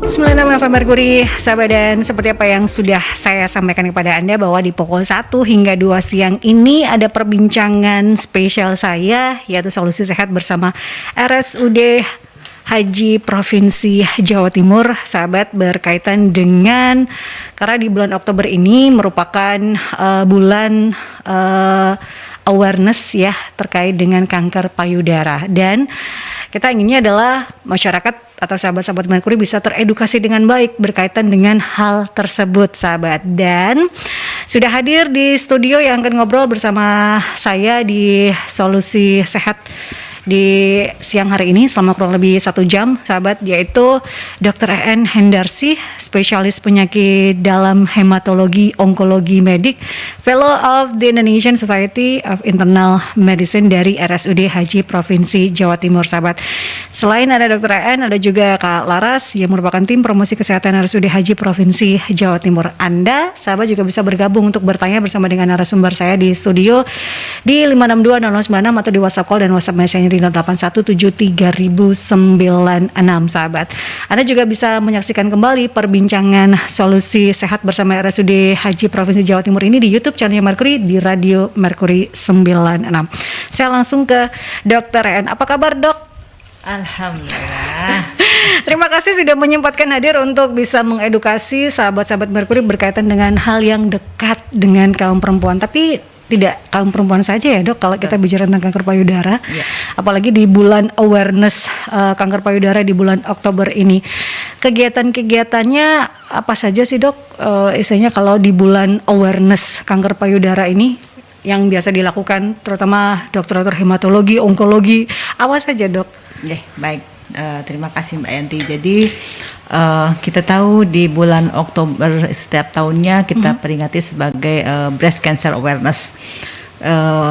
96 FM Merkuri, sahabat, dan seperti apa yang sudah saya sampaikan kepada Anda bahwa di pukul 1 hingga 2 siang ini ada perbincangan spesial saya, yaitu Solusi Sehat bersama RSUD Haji Provinsi Jawa Timur, sahabat, berkaitan dengan karena di bulan Oktober ini merupakan bulan awareness ya terkait dengan kanker payudara, dan kita inginnya adalah masyarakat atau sahabat-sahabat Merkuri bisa teredukasi dengan baik berkaitan dengan hal tersebut, sahabat. Dan sudah hadir di studio yang akan ngobrol bersama saya di Solusi Sehat di siang hari ini selama kurang lebih 1 jam, sahabat, yaitu Dr. En Hendarsi, spesialis penyakit dalam hematologi onkologi medik, Fellow of the Indonesian Society of Internal Medicine dari RSUD Haji Provinsi Jawa Timur, sahabat. Selain ada Dr. En, ada juga Kak Laras yang merupakan tim promosi kesehatan RSUD Haji Provinsi Jawa Timur. Anda, sahabat, juga bisa bergabung untuk bertanya bersama dengan narasumber saya di studio di 5620096 atau di WhatsApp call dan WhatsApp Messenger di 08173096, sahabat. Anda juga bisa menyaksikan kembali perbincangan Solusi Sehat bersama RSUD Haji Provinsi Jawa Timur ini di YouTube channelnya Merkuri di Radio Merkuri 96. Saya langsung ke Dr. En. Apa kabar, Dok? Alhamdulillah. Terima kasih sudah menyempatkan hadir untuk bisa mengedukasi sahabat-sahabat Merkuri berkaitan dengan hal yang dekat dengan kaum perempuan. Tapi tidak kaum perempuan saja ya, Dok, kalau kita bicara tentang kanker payudara, apalagi di bulan awareness kanker payudara di bulan Oktober ini. Kegiatan-kegiatannya apa saja sih, Dok? Istilahnya kalau di bulan awareness kanker payudara ini yang biasa dilakukan, terutama dokter-dokter hematologi, onkologi, apa saja, Dok? Baik, terima kasih Mbak Yanti. Jadi kita tahu di bulan Oktober setiap tahunnya kita peringati sebagai Breast Cancer Awareness.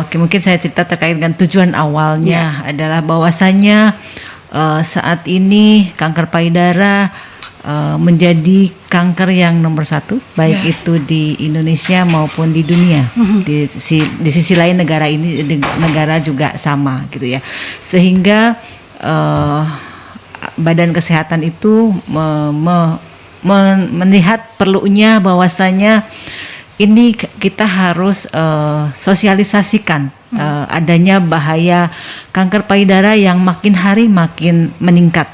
Mungkin saya cerita terkait dengan tujuan awalnya adalah bahwasanya saat ini kanker payudara menjadi kanker yang nomor 1, baik itu di Indonesia maupun di dunia. Di sisi lain negara juga sama gitu ya, sehingga Badan Kesehatan itu melihat perlunya bahwasanya ini kita harus sosialisasikan adanya bahaya kanker payudara yang makin hari makin meningkat,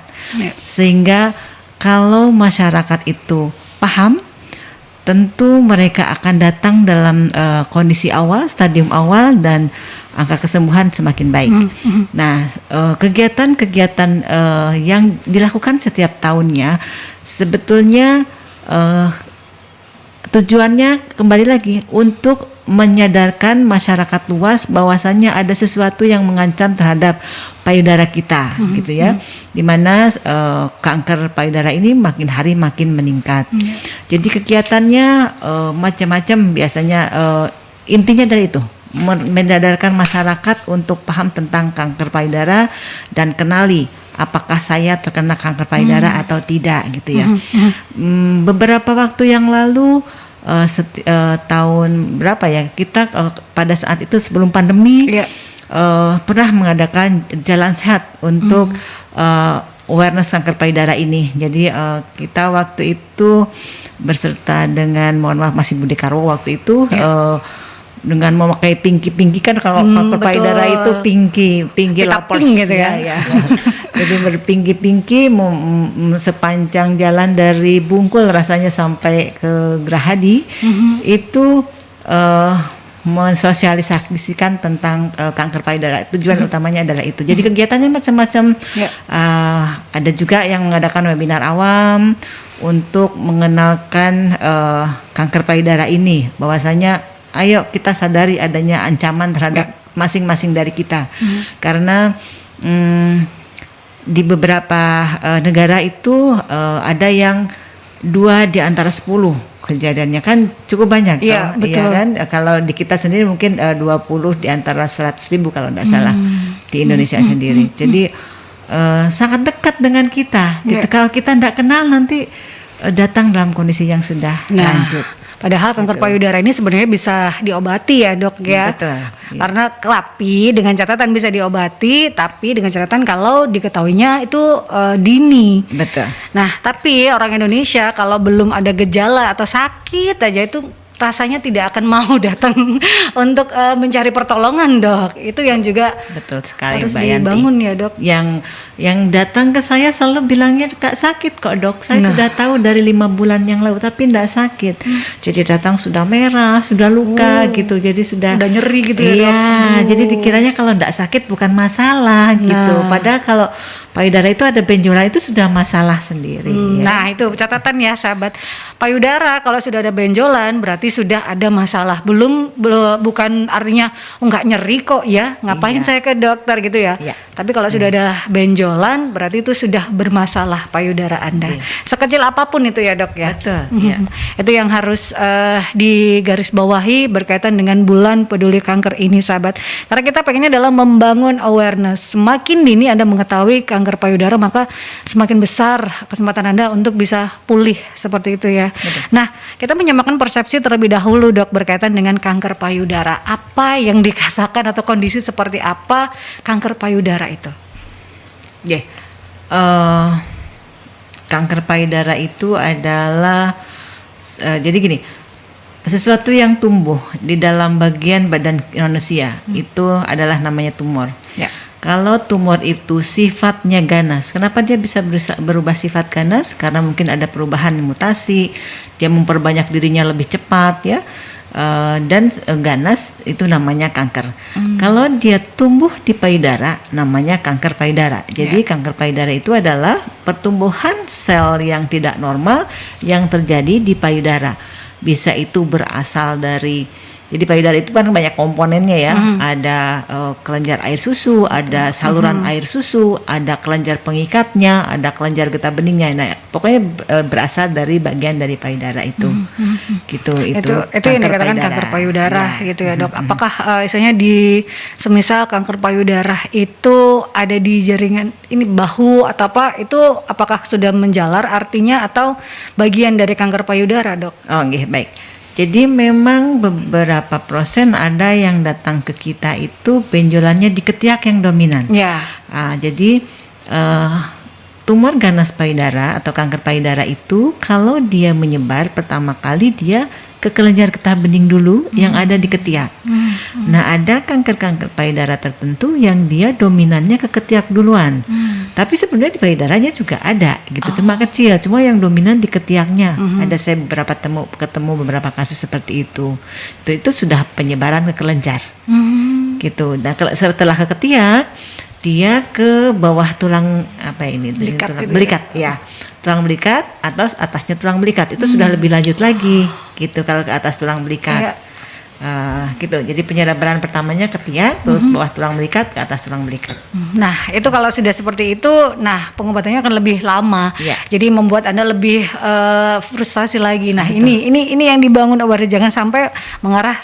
sehingga kalau masyarakat itu paham, tentu mereka akan datang dalam kondisi awal, stadium awal, dan angka kesembuhan semakin baik. Nah, kegiatan-kegiatan yang dilakukan setiap tahunnya sebetulnya tujuannya kembali lagi untuk menyadarkan masyarakat luas bahwasannya ada sesuatu yang mengancam terhadap payudara kita, gitu ya, dimana kanker payudara ini makin hari makin meningkat. Jadi kegiatannya macam-macam, biasanya intinya dari itu, menyadarkan masyarakat untuk paham tentang kanker payudara dan kenali apakah saya terkena kanker payudara atau tidak, gitu ya. Beberapa waktu yang lalu, tahun berapa ya, kita pada saat itu sebelum pandemi pernah mengadakan jalan sehat untuk awareness kanker payudara ini. Jadi kita waktu itu berserta dengan, mohon maaf, masih Budi Karwo waktu itu, dengan memakai pinky kan, kalau kanker payudara itu pinky lapors gitu ya. Jadi berpinky sepanjang jalan dari Bungkul rasanya sampai ke Gerahadi, itu mensosialisasikan tentang kanker payudara. Tujuan utamanya adalah itu. Jadi kegiatannya macam-macam. Ada juga yang mengadakan webinar awam untuk mengenalkan kanker payudara ini, bahwasanya ayo kita sadari adanya ancaman terhadap masing-masing dari kita. Karena di beberapa negara itu ada yang 2 di antara 10 kejadiannya, kan cukup banyak. Iya, betul. Ya kan? Kalau di kita sendiri mungkin 20 di antara 100.000 kalau tidak salah di Indonesia sendiri. Jadi sangat dekat dengan kita. Gitu. Kalau kita tidak kenal, nanti datang dalam kondisi yang sudah lanjut. Padahal kanker payudara ini sebenarnya bisa diobati ya dok ya. Betul. Karena tapi dengan catatan bisa diobati, tapi dengan catatan kalau diketahuinya itu dini. Betul. Nah tapi orang Indonesia kalau belum ada gejala atau sakit aja itu rasanya tidak akan mau datang untuk mencari pertolongan dok. Itu yang juga Betul sekali harus Mbak Yanti. dibangun ya dok. Yang datang ke saya selalu bilangnya Kak sakit kok dok. Saya sudah tahu dari 5 bulan yang lalu tapi tidak sakit. Jadi datang sudah merah, sudah luka gitu. Jadi sudah nyeri gitu ya dok. Iya, jadi dikiranya kalau tidak sakit bukan masalah gitu. Padahal kalau payudara itu ada benjolan itu sudah masalah sendiri. Ya. Nah itu catatan ya sahabat. Payudara kalau sudah ada benjolan berarti sudah ada masalah. Bukan artinya nggak nyeri kok ya. Ngapain saya ke dokter gitu ya. Iya. Tapi kalau sudah ada benjolan berarti itu sudah bermasalah payudara Anda. Sekecil apapun itu ya dok ya. Betul. Ya. Itu yang harus digarisbawahi berkaitan dengan bulan peduli kanker ini sahabat. Karena kita pengennya adalah membangun awareness. Semakin dini Anda mengetahui kanker payudara maka semakin besar kesempatan Anda untuk bisa pulih seperti itu ya. Betul. Nah, kita menyamakan persepsi terlebih dahulu dok berkaitan dengan kanker payudara. Apa yang dikatakan atau kondisi seperti apa kanker payudara itu? Kanker payudara itu adalah jadi gini, sesuatu yang tumbuh di dalam bagian badan manusia itu adalah namanya tumor. Ya. Kalau tumor itu sifatnya ganas, kenapa dia bisa berubah sifat ganas? Karena mungkin ada perubahan mutasi, dia memperbanyak dirinya lebih cepat ya. Dan ganas itu namanya kanker. Kalau dia tumbuh di payudara namanya kanker payudara. Jadi kanker payudara itu adalah pertumbuhan sel yang tidak normal yang terjadi di payudara. Bisa itu berasal dari, jadi payudara itu kan banyak komponennya ya. Ada kelenjar air susu, ada saluran air susu, ada kelenjar pengikatnya, ada kelenjar getah beningnya. Nah, pokoknya berasal dari bagian dari payudara itu. Gitu itu yang dikatakan kanker payudara gitu ya dok. Apakah misalnya di semisal kanker payudara itu ada di jaringan ini bahu atau apa, itu apakah sudah menjalar artinya atau bagian dari kanker payudara dok? Oh nggih, baik. Jadi memang beberapa persen ada yang datang ke kita itu benjolannya di ketiak yang dominan. Ya. Jadi tumor ganas payudara atau kanker payudara itu kalau dia menyebar pertama kali dia ke kelenjar getah bening dulu yang ada di ketiak. Nah ada kanker payudara tertentu yang dia dominannya ke ketiak duluan. Tapi sebenarnya di payudaranya juga ada gitu, cuma kecil, cuma yang dominan di ketiaknya. Ada saya ketemu beberapa kasus seperti itu. Itu sudah penyebaran ke kelenjar. Gitu. Nah setelah ke ketiak dia ke bawah tulang belikat ya. Tulang belikat, atasnya tulang belikat itu sudah lebih lanjut lagi gitu kalau ke atas tulang belikat. Gitu. Jadi penyebaran pertamanya ketiak, terus bawah tulang belikat ke atas tulang belikat. Nah, itu kalau sudah seperti itu, nah pengobatannya akan lebih lama. Ya. Jadi membuat Anda lebih frustasi lagi. Nah, ini yang dibangun awareness, jangan sampai mengarah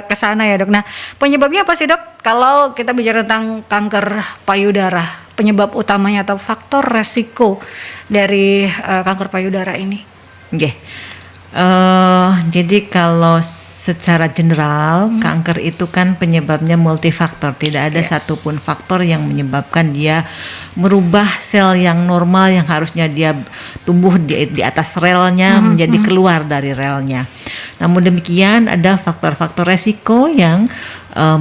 ke sana ya, Dok. Nah, penyebabnya apa sih, Dok? Kalau kita bicara tentang kanker payudara, penyebab utamanya atau faktor resiko dari kanker payudara ini? Jadi kalau secara general kanker itu kan penyebabnya multifaktor, tidak ada satupun faktor yang menyebabkan dia merubah sel yang normal yang harusnya dia tumbuh di atas relnya menjadi keluar dari relnya. Namun demikian ada faktor-faktor resiko yang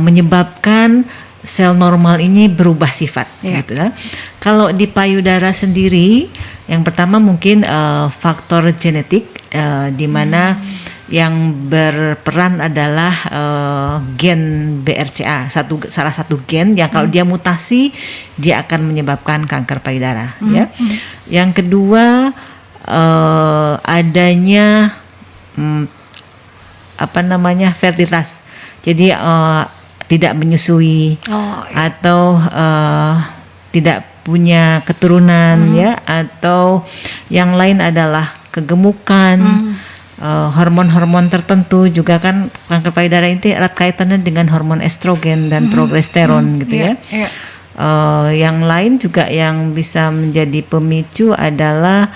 menyebabkan sel normal ini berubah sifat gitu ya. Kalau di payudara sendiri yang pertama mungkin faktor genetik di mana yang berperan adalah gen BRCA, salah satu gen yang kalau dia mutasi dia akan menyebabkan kanker payudara ya. Yang kedua adanya fertilitas. Jadi tidak menyusui atau tidak punya keturunan ya, atau yang lain adalah kegemukan. Hormon-hormon tertentu juga kan kanker payudara ini erat kaitannya dengan hormon estrogen dan progesteron gitu ya. Yang lain juga yang bisa menjadi pemicu adalah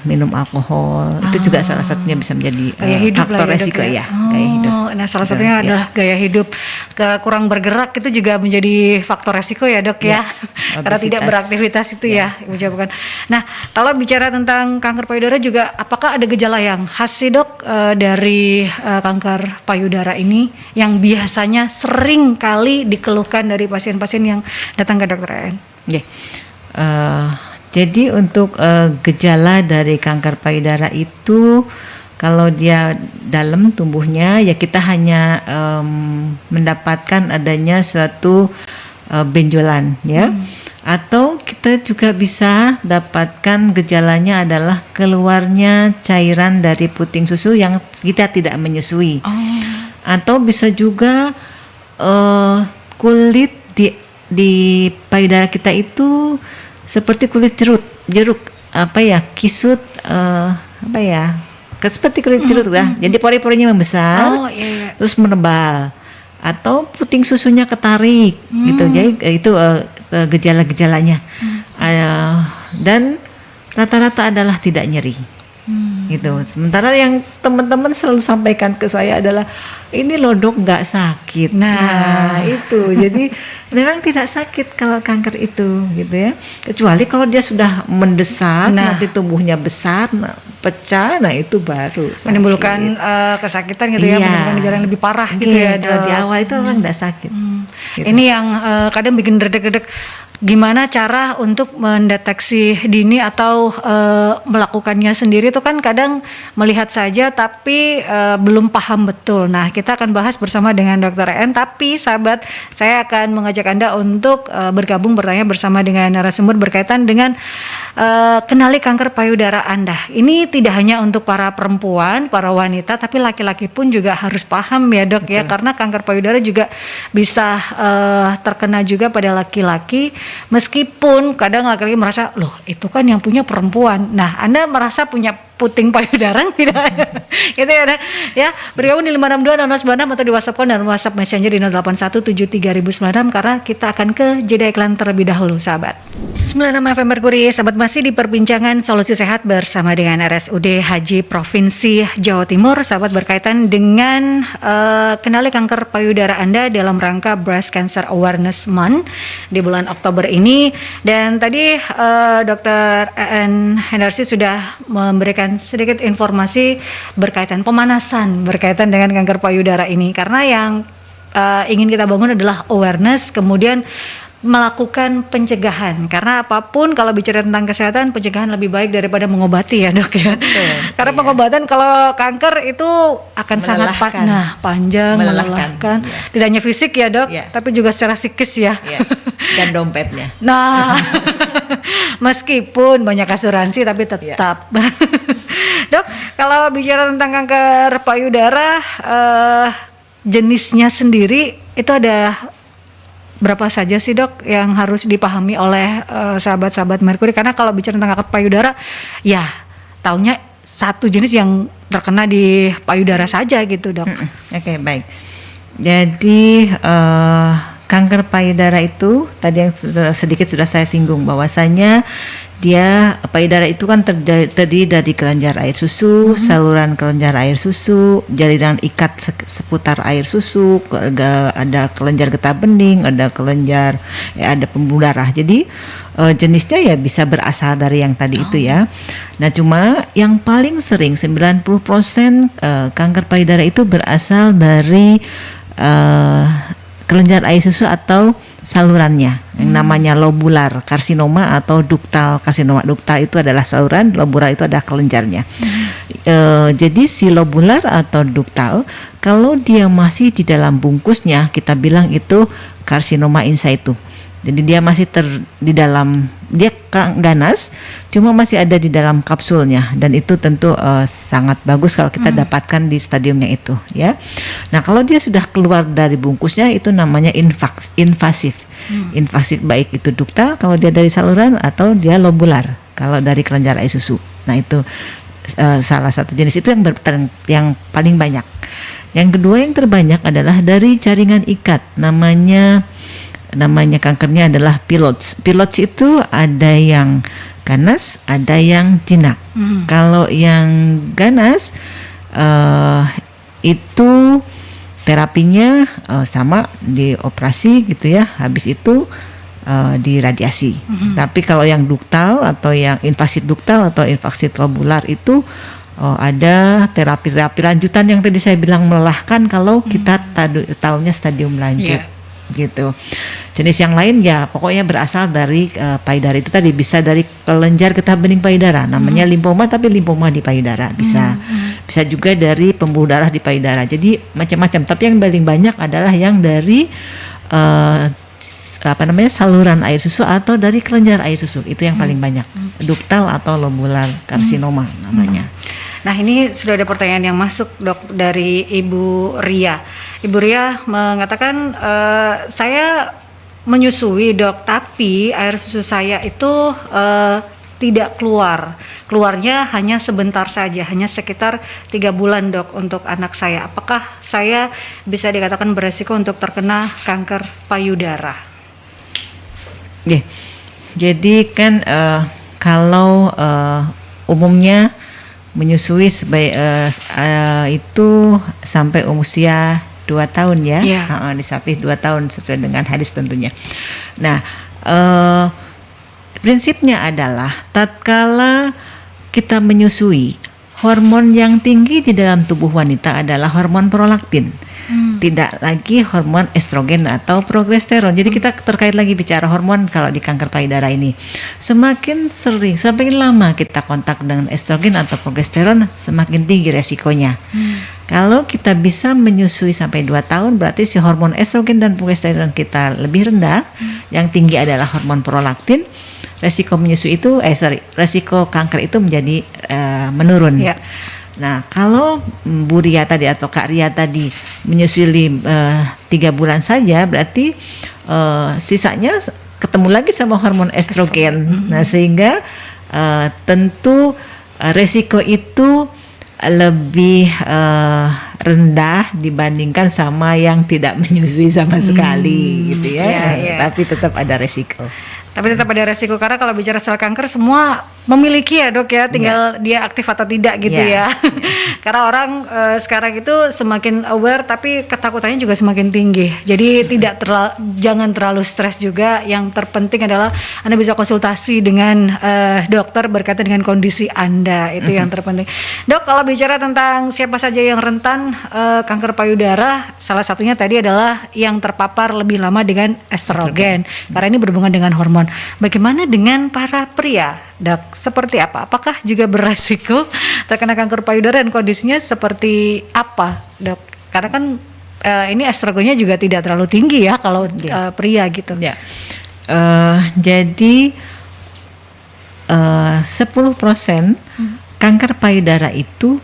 minum alkohol, itu juga salah satunya bisa menjadi Gaya hidup faktor lah ya, Dok, resiko ya. ya. Gaya hidup. Nah, salah satunya Ya. adalah gaya hidup. Kurang bergerak itu juga menjadi faktor resiko ya, Dok ya. Karena tidak Obesitas. beraktivitas itu ya, menyebabkan. Nah, kalau bicara tentang kanker payudara juga, apakah ada gejala yang khas sih, Dok, dari kanker payudara ini yang biasanya sering kali dikeluhkan dari pasien-pasien yang datang ke dokter EN? Ya. Jadi untuk gejala dari kanker payudara itu, kalau dia dalam tubuhnya ya kita hanya mendapatkan adanya suatu benjolan ya, atau kita juga bisa dapatkan gejalanya adalah keluarnya cairan dari puting susu yang kita tidak menyusui, atau bisa juga kulit di payudara kita itu seperti kulit jeruk kisut seperti kulit jeruk lah. Jadi pori-porinya membesar, terus menebal, atau puting susunya ketarik gitu. Jadi itu gejala-gejalanya. Dan rata-rata adalah tidak nyeri. Gitu. Sementara yang teman-teman selalu sampaikan ke saya adalah ini loh dok nggak sakit. Nah itu jadi memang tidak sakit kalau kanker itu gitu ya, kecuali kalau dia sudah mendesak, nanti tubuhnya besar, pecah, itu baru sakit. Menimbulkan kesakitan gitu ya, menimbulkan gejala yang lebih parah gitu ya. Kalau di awal itu memang nggak sakit. Gitu. Ini yang kadang bikin redek-redek. Gimana cara untuk mendeteksi dini atau melakukannya sendiri itu kan kadang melihat saja tapi belum paham betul. Nah, kita akan bahas bersama dengan Dr. En, tapi sahabat, saya akan mengajak Anda untuk bergabung bertanya bersama dengan narasumber berkaitan dengan kenali kanker payudara Anda. Ini tidak hanya untuk para perempuan, para wanita, tapi laki-laki pun juga harus paham ya dok. Betul. Ya, karena kanker payudara juga bisa terkena juga pada laki-laki. Meskipun kadang laki-laki merasa, loh itu kan yang punya perempuan. Nah, Anda merasa punya puting payudara tidak? Gitu ya. Bergabung di 562-0096 atau di WhatsApp call dan WhatsApp Messenger di 08173096 karena kita akan ke jeda iklan terlebih dahulu, sahabat. 96 FM Merkuri, sahabat, masih di perbincangan solusi sehat bersama dengan RSUD Haji Provinsi Jawa Timur, sahabat, berkaitan dengan kenali kanker payudara Anda dalam rangka Breast Cancer Awareness Month di bulan Oktober ini. Dan tadi Dr. En Hendarsi sudah memberikan sedikit informasi berkaitan pemanasan berkaitan dengan kanker payudara ini, karena yang ingin kita bangun adalah awareness, kemudian melakukan pencegahan, karena apapun kalau bicara tentang kesehatan, pencegahan lebih baik daripada mengobati ya dok ya. Karena pengobatan kalau kanker itu akan sangat panjang, melelahkan. Ya. Tidak hanya fisik ya dok, tapi juga secara psikis ya. Dan dompetnya. Nah, meskipun banyak asuransi tapi tetap. Dok, kalau bicara tentang kanker payudara, jenisnya sendiri itu ada berapa saja sih dok yang harus dipahami oleh sahabat-sahabat Merkuri? Karena kalau bicara tentang kanker payudara, ya taunya satu jenis yang terkena di payudara saja gitu dok. Oke, baik. Jadi kanker payudara itu tadi yang sedikit sudah saya singgung, bahwasanya dia payudara itu kan terdiri dari kelenjar air susu, saluran kelenjar air susu, jaringan ikat seputar air susu, ada kelenjar getah bening, ada kelenjar, ada pembuluh darah. Jadi jenisnya ya bisa berasal dari yang tadi itu ya. Nah, cuma yang paling sering 90% kanker payudara itu berasal dari kelenjar air susu atau salurannya, yang namanya lobular karsinoma atau duktal karsinoma. Duktal itu adalah saluran, lobular itu adalah kelenjarnya. Jadi si lobular atau duktal, kalau dia masih di dalam bungkusnya, kita bilang itu karsinoma in situ. Jadi dia masih di dalam, dia ganas, cuma masih ada di dalam kapsulnya, dan itu tentu sangat bagus kalau kita dapatkan di stadiumnya itu, ya. Nah, kalau dia sudah keluar dari bungkusnya, itu namanya invasif. Invasif baik itu duktal kalau dia dari saluran, atau dia lobular kalau dari kelenjar air susu. Nah, itu salah satu jenis itu yang paling banyak. Yang kedua yang terbanyak adalah dari jaringan ikat, namanya kankernya adalah pilots. Pilots itu ada yang ganas, ada yang jinak. Kalau yang ganas itu terapinya sama dioperasi gitu ya. Habis itu di radiasi. Tapi kalau yang duktal atau yang invasi duktal atau invasi tubular itu ada terapi-terapi lanjutan yang tadi saya bilang melelahkan kalau kita tahunya stadium lanjut. Gitu. Jenis yang lain ya pokoknya berasal dari payudara, itu tadi bisa dari kelenjar getah bening payudara, namanya limfoma, tapi limfoma di payudara bisa. Bisa juga dari pembuluh darah di payudara. Jadi macam-macam. Tapi yang paling banyak adalah yang dari saluran air susu atau dari kelenjar air susu, itu yang paling banyak. Duktal atau lobular karsinoma namanya. Nah, ini sudah ada pertanyaan yang masuk, Dok, dari Ibu Ria. Ibu Ria mengatakan, saya menyusui, Dok, tapi air susu saya itu tidak keluar. Keluarnya hanya sebentar saja, hanya sekitar 3 bulan, Dok, untuk anak saya. Apakah saya bisa dikatakan beresiko untuk terkena kanker payudara? Jadi kan kalau umumnya menyusui itu sampai usia 2 tahun ya, disapih 2 tahun sesuai dengan hadis tentunya. Nah, prinsipnya adalah tatkala kita menyusui, hormon yang tinggi di dalam tubuh wanita adalah hormon prolaktin. Tidak lagi hormon estrogen atau progesteron. Jadi kita terkait lagi bicara hormon kalau di kanker payudara ini. Semakin sering, semakin lama kita kontak dengan estrogen atau progesteron, semakin tinggi resikonya. Kalau kita bisa menyusui sampai 2 tahun, berarti si hormon estrogen dan progesteron kita lebih rendah. Yang tinggi adalah hormon prolaktin. Resiko menyusui itu, resiko kanker itu menjadi menurun. Nah, kalau Bu Ria tadi atau Kak Ria tadi menyusui 3 bulan saja, berarti sisanya ketemu lagi sama hormon estrogen. Nah, sehingga tentu resiko itu lebih rendah dibandingkan sama yang tidak menyusui sama sekali, gitu ya. Tapi tetap ada resiko. Tapi tetap ada resiko, karena kalau bicara sel kanker semua memiliki ya, Dok ya, tinggal dia aktif atau tidak gitu ya. Karena orang sekarang itu semakin aware, tapi ketakutannya juga semakin tinggi. Jadi jangan terlalu stres juga. Yang terpenting adalah Anda bisa konsultasi dengan dokter berkaitan dengan kondisi Anda, itu yang terpenting. Dok, kalau bicara tentang siapa saja yang rentan kanker payudara, salah satunya tadi adalah yang terpapar lebih lama dengan estrogen. Karena ini berhubungan dengan hormon. Bagaimana dengan para pria, Dok? Seperti apa? Apakah juga beresiko terkena kanker payudara dan kondisinya seperti apa, Dok? Karena kan ini estrogennya juga tidak terlalu tinggi ya kalau pria gitu. Jadi 10% kanker payudara itu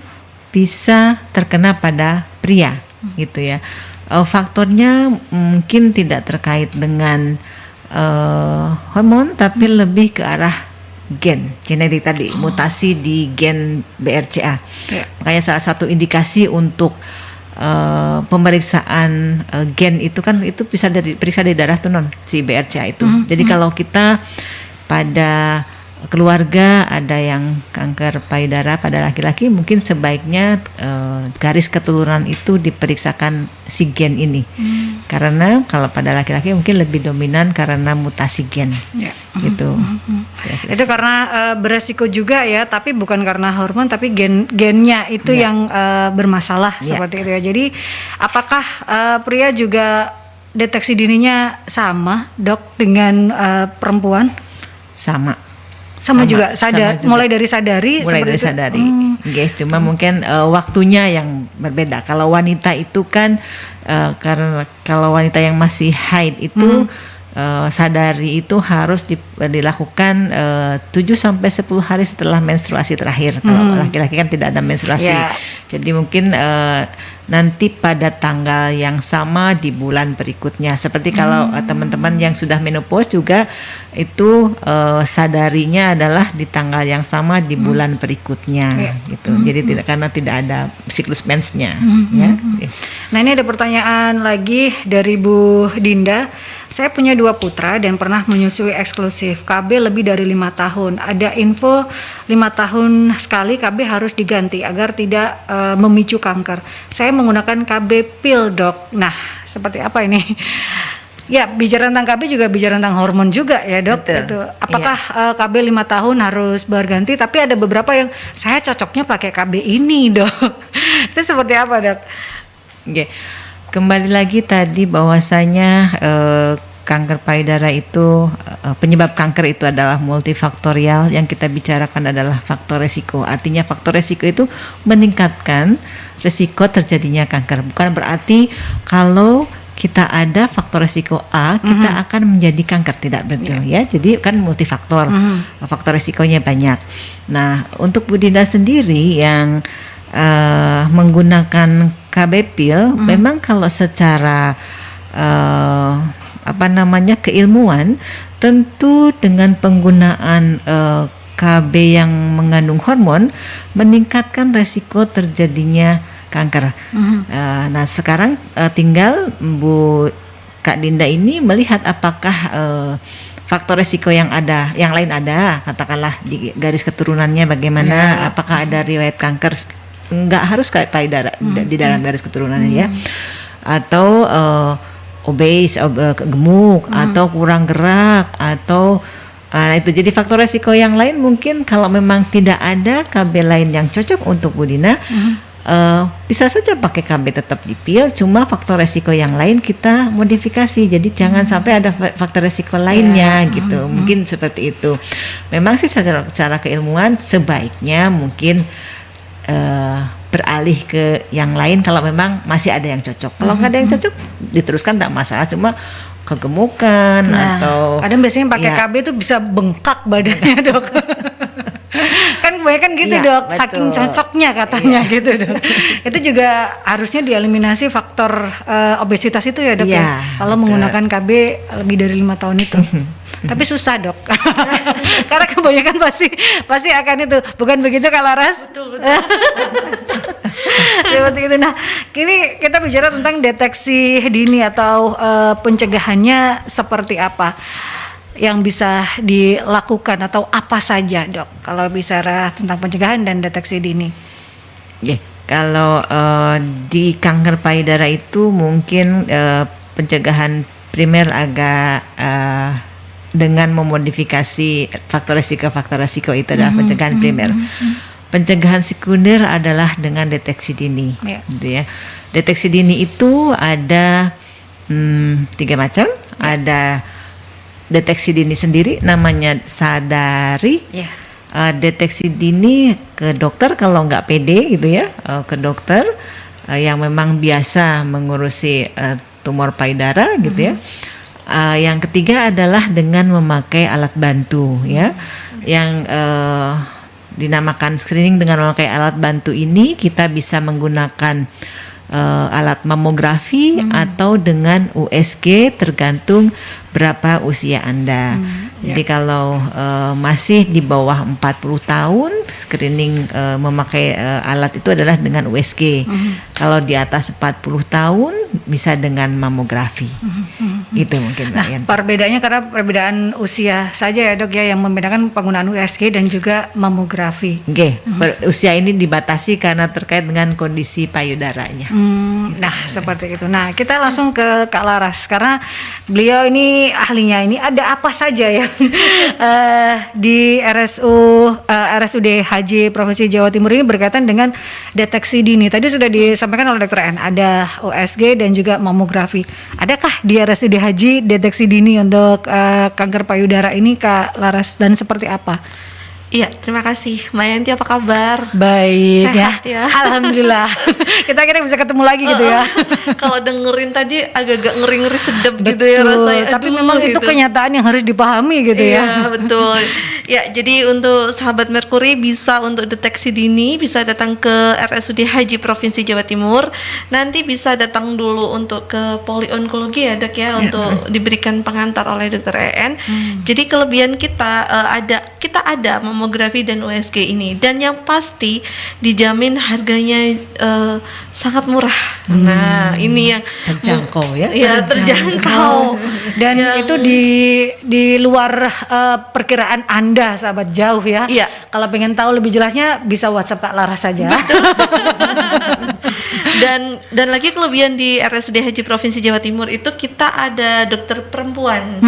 bisa terkena pada pria, gitu ya. Faktornya mungkin tidak terkait dengan hormon, tapi lebih ke arah gen, genetik tadi, mutasi di gen BRCA. Makanya salah satu indikasi untuk pemeriksaan gen itu kan itu bisa diperiksa di darah tuh, si BRCA itu. Jadi kalau kita pada keluarga ada yang kanker payudara pada laki-laki, mungkin sebaiknya garis keturunan itu diperiksakan si gen ini. Karena kalau pada laki-laki mungkin lebih dominan karena mutasi gen, gitu. Itu karena beresiko juga ya, tapi bukan karena hormon, tapi gennya itu yang bermasalah seperti itu ya. Jadi apakah pria juga deteksi dininya sama, Dok, dengan perempuan? Sama juga, mulai dari sadari. Cuma mungkin waktunya yang berbeda. Kalau wanita itu kan karena kalau wanita yang masih haid itu sadari itu harus dilakukan 7 sampai 10 hari setelah menstruasi terakhir. Kalau laki-laki kan tidak ada menstruasi. Jadi mungkin nanti pada tanggal yang sama di bulan berikutnya. Seperti kalau teman-teman yang sudah menopause juga itu sadarinya adalah di tanggal yang sama di bulan berikutnya gitu. Jadi karena tidak ada siklus mensnya ya. Nah, ini ada pertanyaan lagi dari Bu Dinda. Saya punya 2 putra dan pernah menyusui eksklusif. KB lebih dari 5 tahun. Ada info 5 tahun sekali KB harus diganti agar tidak memicu kanker. Saya menggunakan KB pil, Dok. Nah, seperti apa ini? Ya, bicara tentang KB juga bicara tentang hormon juga ya, Dok. Betul. Itu. Apakah KB 5 tahun harus berganti? Tapi ada beberapa yang saya cocoknya pakai KB ini, Dok. Itu seperti apa, Dok? Oke. Kembali lagi tadi bahwasanya kanker payudara itu penyebab kanker itu adalah multifaktorial. Yang kita bicarakan adalah faktor resiko. Artinya faktor resiko itu meningkatkan resiko terjadinya kanker. Bukan berarti kalau kita ada faktor resiko A, kita akan menjadi kanker, tidak betul ya. Jadi kan multifaktor, faktor resikonya banyak. Nah, untuk Bu Dinda sendiri yang menggunakan KB pil, memang kalau secara keilmuan, tentu dengan penggunaan KB yang mengandung hormon meningkatkan resiko terjadinya kanker. Nah, sekarang tinggal Bu Kak Dinda ini melihat apakah faktor resiko yang lain ada, katakanlah di garis keturunannya bagaimana, apakah ada riwayat kanker. Nggak harus kayak payudara di dalam garis keturunannya ya, atau obes, gemuk, atau kurang gerak, atau itu. Jadi faktor resiko yang lain mungkin kalau memang tidak ada KB lain yang cocok untuk Bu Dina, bisa saja pakai KB tetap di pil, cuma faktor resiko yang lain kita modifikasi. Jadi jangan sampai ada faktor resiko lainnya gitu. Mungkin seperti itu. Memang sih secara keilmuan sebaiknya mungkin beralih ke yang lain kalau memang masih ada yang cocok. Kalau nggak ada yang cocok, diteruskan tidak masalah. Cuma kegemukan atau kadang biasanya pakai KB itu bisa bengkak badannya, Dok. Kan kebanyakan gitu, Dok. Betul. Saking cocoknya katanya gitu, Dok. Itu juga harusnya dieliminasi faktor obesitas itu ya, Dok ya. Kalau menggunakan KB lebih dari 5 tahun itu. Tapi susah, Dok. Karena kebanyakan pasti akan itu. Bukan begitu Kak Laras? Betul. Seperti itu. Nah, kini kita bicara tentang deteksi dini atau pencegahannya seperti apa yang bisa dilakukan atau apa saja, Dok, kalau bicara tentang pencegahan dan deteksi dini. Kalau di kanker payudara itu mungkin pencegahan primer agak dengan memodifikasi faktor resiko itu adalah pencegahan primer. Pencegahan sekunder adalah dengan deteksi dini, gitu ya. Deteksi dini itu ada 3 macam. Ada deteksi dini sendiri, namanya sadari. Deteksi dini ke dokter kalau nggak pede gitu ya, ke dokter yang memang biasa mengurusi tumor payudara gitu ya. Yang ketiga adalah dengan memakai alat bantu ya, yang dinamakan screening. Dengan memakai alat bantu ini kita bisa menggunakan alat mamografi atau dengan USG tergantung berapa usia Anda. Jadi kalau masih di bawah 40 tahun screening memakai alat itu adalah dengan USG. Kalau di atas 40 tahun bisa dengan mamografi. Gitu mungkin Mbak Yanti. Perbedaannya karena perbedaan usia saja ya, Dok ya, yang membedakan penggunaan USG dan juga mamografi. Usia ini dibatasi karena terkait dengan kondisi payudaranya. Nah, seperti itu. Nah, kita langsung ke Kak Laras karena beliau ini ahlinya. Ini ada apa saja ya di RSUD HJ Provinsi Jawa Timur ini berkaitan dengan deteksi dini. Tadi sudah disampaikan oleh Dr. N, ada USG dan juga mamografi. Adakah di RSUD HJ deteksi dini untuk kanker payudara ini, Kak Laras, dan seperti apa? Iya, terima kasih. Mbak Yanti, apa kabar? Baik. Sehat ya? Alhamdulillah. Kita kira bisa ketemu lagi gitu ya. Kalau dengerin tadi agak-agak ngeri-ngeri sedep gitu ya rasanya. Tapi memang itu gitu. kenyataan yang harus dipahami gitu ya. Iya, betul. Ya, jadi untuk sahabat Merkuri bisa untuk deteksi dini bisa datang ke RSUD Haji Provinsi Jawa Timur. Nanti bisa datang dulu untuk ke polionkologi ya Dok ya, untuk diberikan pengantar oleh Dokter EN. Jadi kelebihan kita kita ada mamografi dan USG ini, dan yang pasti dijamin harganya sangat murah. Nah, ini yang Terjangkau ya. Ya, terjangkau. Dan Yang- itu di luar perkiraan Anda, sahabat jauh ya. Iya. Kalau pengen tahu lebih jelasnya bisa WhatsApp Kak Laras saja. dan lagi kelebihan di RSUD Haji Provinsi Jawa Timur itu kita ada dokter perempuan.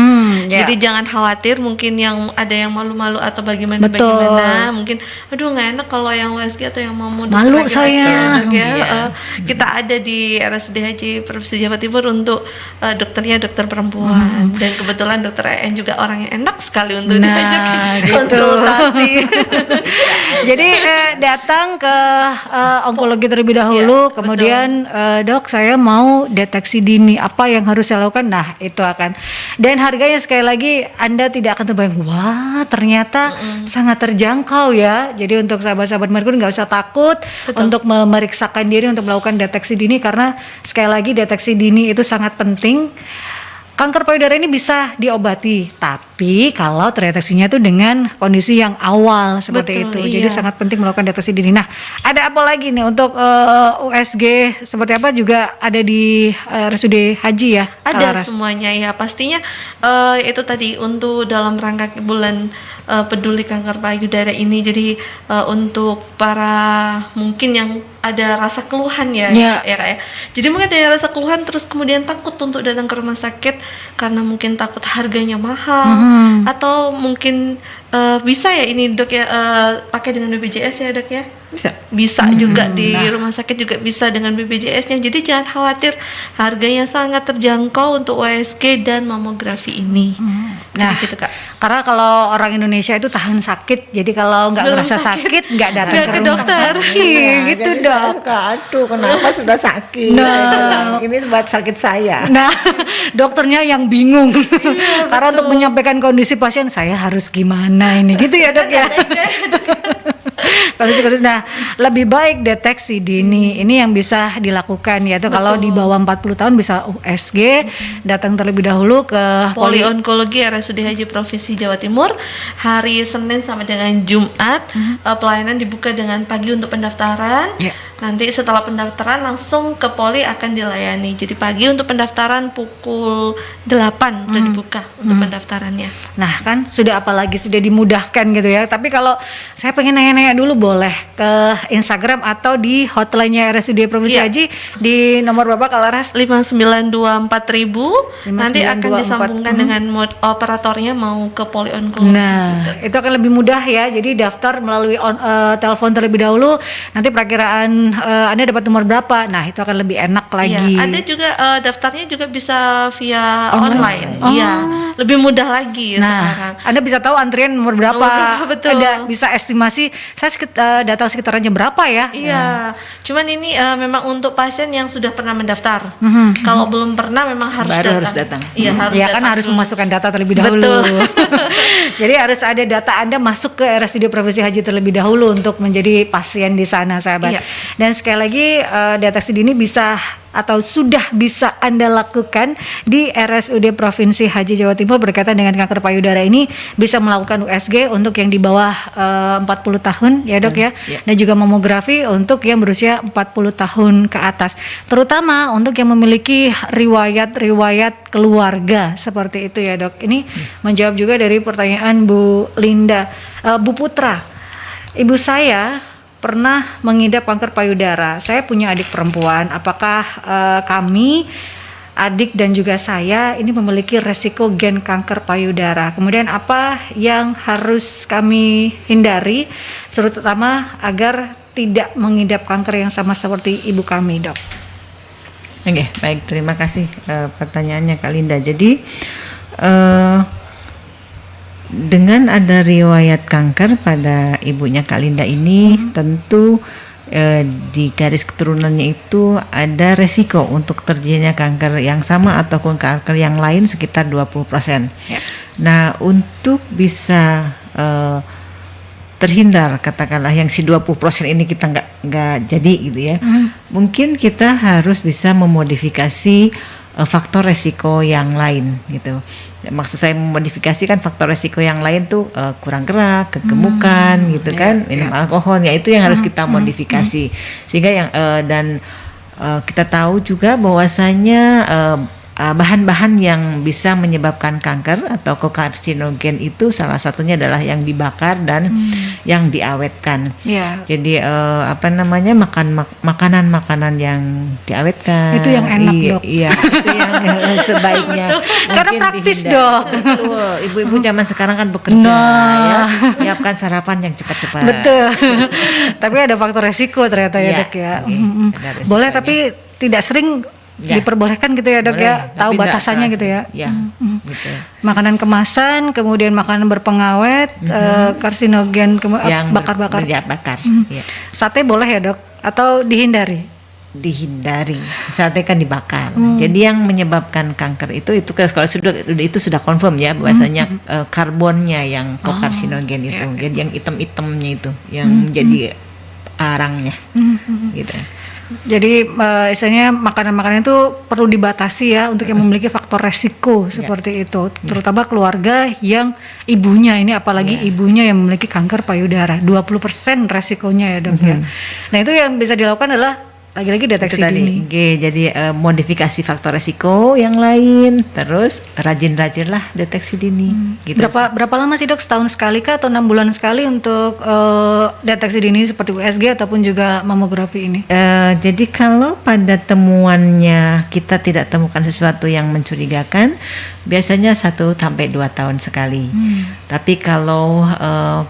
Ya. Jadi jangan khawatir mungkin yang ada yang malu-malu atau bagaimana Betul. mungkin aduh nggak enak kalau yang USG atau yang mau Malu saya. Dok, ya. Iya. Kita ada di RSUD Haji Provinsi Jawa Timur untuk dokternya dokter perempuan, dan kebetulan dokter EN juga orang yang enak sekali untuk diajak gitu. konsultasi. Jadi datang ke onkologi terlebih dahulu, Iya, kemudian dok saya mau deteksi dini, apa yang harus saya lakukan? Nah itu akan, dan harganya sekali lagi Anda tidak akan terbayang, wah ternyata sangat terjangkau ya. Jadi untuk sahabat-sahabat Merkuri nggak usah takut untuk memeriksakan diri untuk melakukan deteksi dini, karena sekali lagi deteksi dini itu sangat penting. Kanker payudara ini bisa diobati, tapi kalau terdeteksinya itu dengan kondisi yang awal seperti Betul, itu. Jadi iya. sangat penting melakukan deteksi dini. Nah, ada apa lagi nih untuk USG seperti apa juga ada di RSUD Haji ya? Kak Ada Laras? semuanya ya, pastinya itu tadi untuk dalam rangka bulan peduli kanker payudara ini. Jadi untuk para mungkin yang ada rasa keluhan ya, Ya. ya Kak ya. Jadi mungkin ada rasa keluhan terus kemudian takut untuk datang ke rumah sakit karena mungkin takut harganya mahal, atau mungkin bisa ya ini Dok ya, pakai dengan BPJS ya Dok ya. Bisa juga di rumah sakit juga bisa dengan BPJS-nya. Jadi jangan khawatir, harganya sangat terjangkau untuk USG dan mamografi ini. Nah, Jadi gitu Kak. karena kalau orang Indonesia itu tahan sakit, jadi kalau nggak Belum merasa sakit, sakit nggak datang nggak ke ke rumah dokter. sakit, gitu Jadi dok. saya suka, aduh kenapa sudah sakit? Nah. Ini buat sakit saya. Nah, dokternya yang bingung karena untuk menyampaikan kondisi pasien, saya harus gimana ini, gitu ya dok ya. Kondisi-kondisi. Nah, lebih baik deteksi dini ini yang bisa dilakukan, yaitu kalau di bawah 40 tahun bisa USG, datang terlebih dahulu ke Polionkologi RSUD Haji Provinsi Jawa Timur hari Senin sampai dengan Jumat. Pelayanan dibuka dengan pagi untuk pendaftaran. Ya. Nanti setelah pendaftaran langsung ke poli akan dilayani. Jadi pagi untuk pendaftaran pukul 8 udah dibuka untuk pendaftarannya. Nah kan sudah, apalagi sudah dimudahkan gitu ya. Tapi kalau saya pengen nanya-nanya dulu, boleh ke Instagram atau di hotline-nya RSUD Provinsi Iya. Haji di nomor berapa Kak Laras? 5924.000 nanti akan 5924. disambungkan dengan operatornya mau ke polionkologi. Nah, itu akan lebih mudah ya. Jadi daftar melalui telepon terlebih dahulu. Nanti perakiraan Anda dapat nomor berapa. Nah, itu akan lebih enak lagi. Iya, ada juga daftarnya juga bisa via online. Oh. Iya, lebih mudah lagi Nah, sekarang. Anda bisa tahu antrian nomor berapa. Nomor berapa, betul. Ada bisa estimasi saya datang sekitarannya berapa ya. Iya, cuman ini memang untuk pasien yang sudah pernah mendaftar. Mhm. Kalau belum pernah memang harus Baru datang. harus datang. Iya, harus Ya kan datang harus dulu. memasukkan data terlebih dahulu. Betul. Jadi harus ada data Anda masuk ke RSUD Provinsi Haji terlebih dahulu untuk menjadi pasien di sana, sahabat. Iya. Dan sekali lagi deteksi dini bisa atau sudah bisa Anda lakukan di RSUD Provinsi Haji Jawa Timur berkaitan dengan kanker payudara ini. Bisa melakukan USG untuk yang di bawah 40 tahun ya dok ya. Ya. Dan juga mamografi untuk yang berusia 40 tahun ke atas. Terutama untuk yang memiliki riwayat keluarga seperti itu ya dok. Ini menjawab juga dari pertanyaan Bu Linda, Bu Putra. Ibu saya pernah mengidap kanker payudara. Saya punya adik perempuan. Apakah kami, adik dan juga saya ini memiliki resiko gen kanker payudara? Kemudian apa yang harus kami hindari, terutama agar tidak mengidap kanker yang sama seperti ibu kami, dok? Oke, baik, terima kasih pertanyaannya Kak Linda. Jadi dengan ada riwayat kanker pada ibunya Kak Linda ini, tentu di garis keturunannya itu ada resiko untuk terjadinya kanker yang sama ataupun kanker yang lain sekitar 20%. Ya. Nah, untuk bisa eh, terhindar, katakanlah yang si 20% ini kita nggak jadi gitu ya. Mungkin kita harus bisa memodifikasi faktor resiko yang lain gitu. Maksud saya memodifikasi kan faktor resiko yang lain tuh kurang gerak, kegemukan gitu kan, minum alkohol, ya itu yang harus kita modifikasi sehingga yang dan kita tahu juga bahwasanya bahan-bahan yang bisa menyebabkan kanker atau kokarsinogen itu salah satunya adalah yang dibakar dan yang diawetkan. Ya. Jadi makanan-makanan yang diawetkan Itu yang enak, Dok. Iya, itu yang sebaiknya. Karena mungkin praktis, dihindari. Dok. Betul. Ibu-ibu zaman sekarang kan bekerja ya, menyiapkan sarapan yang cepat-cepat. Betul. Tapi ada faktor resiko ternyata ya, Iya, Dok ya. oke. Ada resikonya. Boleh tapi tidak sering Ya. diperbolehkan gitu ya, Dok. Boleh, Ya. Tahu tapi nggak batasannya keras. gitu ya. Ya, gitu. Makanan kemasan, kemudian makanan berpengawet, karsinogen, Yang bakar-bakar. bakar. Ya. Sate boleh ya, Dok? Atau dihindari? Dihindari. Sate kan dibakar. Jadi yang menyebabkan kanker itu kalau sudah confirm ya bahwasanya karbonnya yang kokarsinogen itu. Jadi yang hitam-hitamnya itu yang menjadi arangnya. Gitu. Jadi istilahnya makanan-makanan itu perlu dibatasi ya untuk yang memiliki faktor resiko seperti itu, terutama keluarga yang ibunya ini, apalagi ibunya yang memiliki kanker payudara, 20% resikonya ya, Dok ya. Nah itu yang bisa dilakukan adalah lagi-lagi deteksi dini. Jadi modifikasi faktor resiko yang lain, terus rajin-rajinlah deteksi dini. Gitu. Berapa lama sih, Dok? Setahun sekali kah atau 6 bulan sekali untuk deteksi dini seperti USG ataupun juga mamografi ini? Jadi kalau pada temuannya kita tidak temukan sesuatu yang mencurigakan, biasanya 1 sampai 2 tahun sekali. Tapi kalau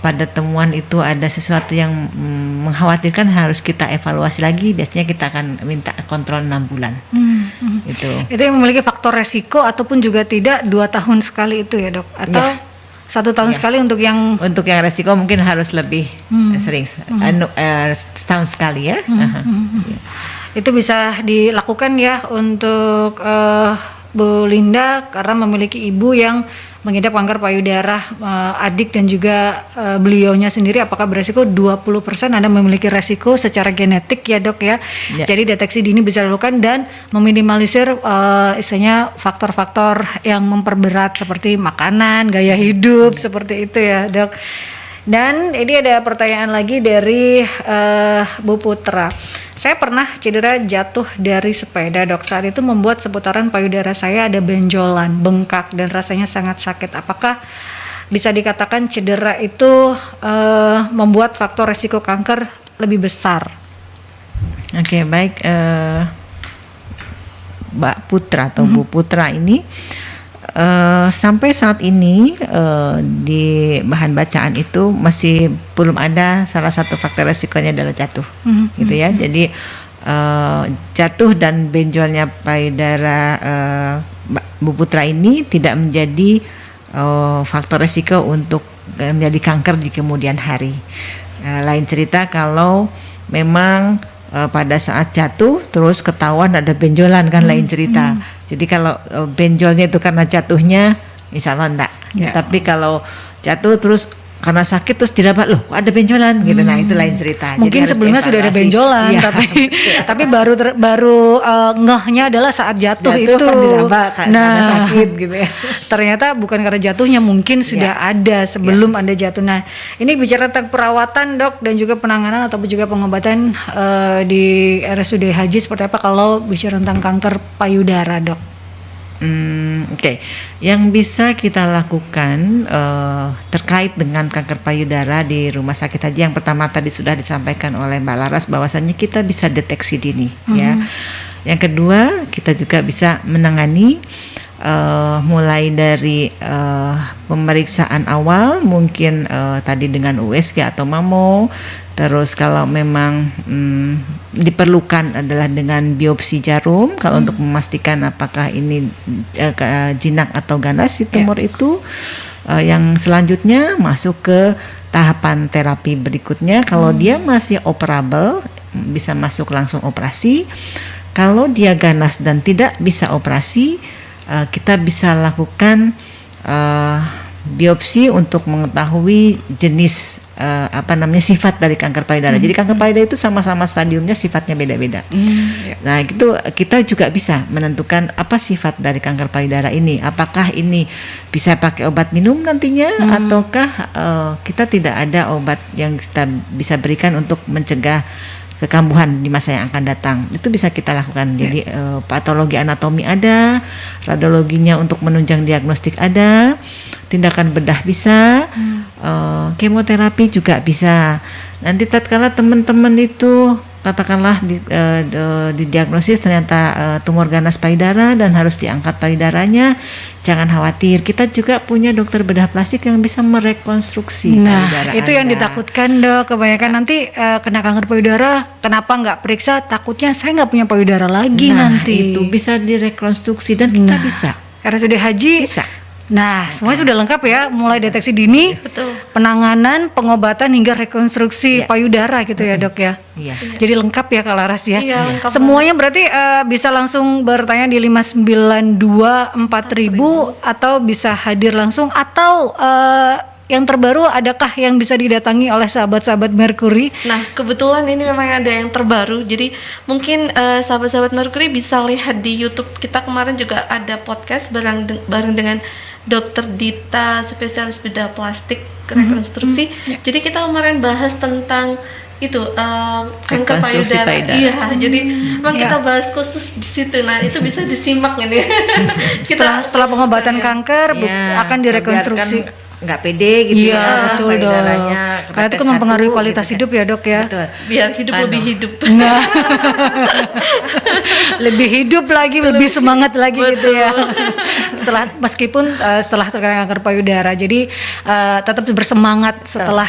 pada temuan itu ada sesuatu yang mengkhawatirkan, harus kita evaluasi lagi. Biasanya kita akan minta kontrol 6 bulan. Gitu. Itu yang memiliki faktor resiko ataupun juga tidak 2 tahun sekali itu ya, Dok? Atau 1 tahun sekali untuk yang resiko mungkin harus lebih sering, setahun sekali ya. Itu bisa dilakukan ya untuk Bu Linda karena memiliki ibu yang mengidap kanker payudara, adik dan juga beliaunya sendiri apakah beresiko 20%. Anda memiliki resiko secara genetik ya, Dok ya. Jadi deteksi dini bisa dilakukan dan meminimalisir istilahnya faktor-faktor yang memperberat seperti makanan, gaya hidup seperti itu ya, Dok. Dan ini ada pertanyaan lagi dari Bu Putra. Saya pernah cedera jatuh dari sepeda, Dok. Saat itu membuat seputaran payudara saya ada benjolan, bengkak, dan rasanya sangat sakit. Apakah bisa dikatakan cedera itu membuat faktor resiko kanker lebih besar? Oke, baik, Mbak Putra atau Bu Putra ini sampai saat ini di bahan bacaan itu masih belum ada salah satu faktor resikonya adalah jatuh, gitu ya. Jadi jatuh dan benjolnya payudara Bu Putra ini tidak menjadi faktor resiko untuk menjadi kanker di kemudian hari. Lain cerita kalau memang pada saat jatuh terus ketahuan ada benjolan, kan lain cerita. Jadi kalau benjolnya itu karena jatuhnya, insya Allah enggak. Tapi kalau jatuh terus karena sakit terus didapat loh ada benjolan gitu, nah itu lain cerita. Mungkin jadi sebelumnya sudah ada benjolan, tapi baru ngehnya adalah saat jatuh itu. Kan didapat, karena sakit gitu ya. Ternyata bukan karena jatuhnya, mungkin sudah ada sebelum Anda jatuh. Nah, ini bicara tentang perawatan, Dok, dan juga penanganan ataupun juga pengobatan di RSUD Haji seperti apa kalau bicara tentang kanker payudara, Dok? Oke. Yang bisa kita lakukan terkait dengan kanker payudara di rumah sakit haji, yang pertama tadi sudah disampaikan oleh Mbak Laras bahwasannya kita bisa deteksi dini, ya. Yang kedua, kita juga bisa menangani mulai dari pemeriksaan awal, mungkin tadi dengan USG atau mamo. Terus kalau memang diperlukan adalah dengan biopsi jarum kalau untuk memastikan apakah ini jinak atau ganas si tumor itu. Yang selanjutnya masuk ke tahapan terapi berikutnya. Kalau dia masih operable, bisa masuk langsung operasi. Kalau dia ganas dan tidak bisa operasi, kita bisa lakukan biopsi untuk mengetahui jenis sifat dari kanker payudara. Jadi kanker payudara itu sama-sama stadiumnya sifatnya beda-beda. Nah, itu kita juga bisa menentukan apa sifat dari kanker payudara ini. Apakah ini bisa pakai obat minum nantinya ataukah kita tidak ada obat yang kita bisa berikan untuk mencegah kekambuhan di masa yang akan datang. Itu bisa kita lakukan. Jadi patologi anatomi ada, radiologinya untuk menunjang diagnostik ada, tindakan bedah bisa, kemoterapi juga bisa. Nanti tatkala teman-teman itu katakanlah didiagnosis ternyata tumor ganas payudara dan harus diangkat payudaranya, jangan khawatir, kita juga punya dokter bedah plastik yang bisa merekonstruksi payudara itu yang ditakutkan dok, kebanyakan nanti kena kanker payudara, kenapa nggak periksa, takutnya saya nggak punya payudara lagi nanti. Itu bisa direkonstruksi dan kita bisa. RSUD Haji Bisa. Nah, semuanya sudah lengkap ya, mulai deteksi dini, penanganan, pengobatan hingga rekonstruksi payudara gitu ya dok ya. Iya. Jadi lengkap ya Kak Laras ya. Iya, lengkap semuanya berarti bisa langsung bertanya di 5924000 atau bisa hadir langsung atau yang terbaru adakah yang bisa didatangi oleh sahabat-sahabat Merkuri? Nah, kebetulan ini memang ada yang terbaru. Jadi mungkin sahabat-sahabat Merkuri bisa lihat di YouTube kita kemarin juga ada podcast bareng dengan Dr. Dita, spesialis bedah plastik rekonstruksi. Jadi kita kemarin bahas tentang itu kanker Rekonstruksi payudara. Iya, jadi memang kita bahas khusus di situ. Nah, itu bisa disimak ini. Setelah pengobatan kanker akan direkonstruksi. Nggak pede gitu Iya, betul dong. Karena itu kan mempengaruhi kualitas hidup ya dok ya. Betul. Biar hidup lebih hidup. Nah, lebih hidup lagi, lebih semangat lagi gitu ya. Meskipun setelah terkena kanker payudara, jadi tetap bersemangat setelah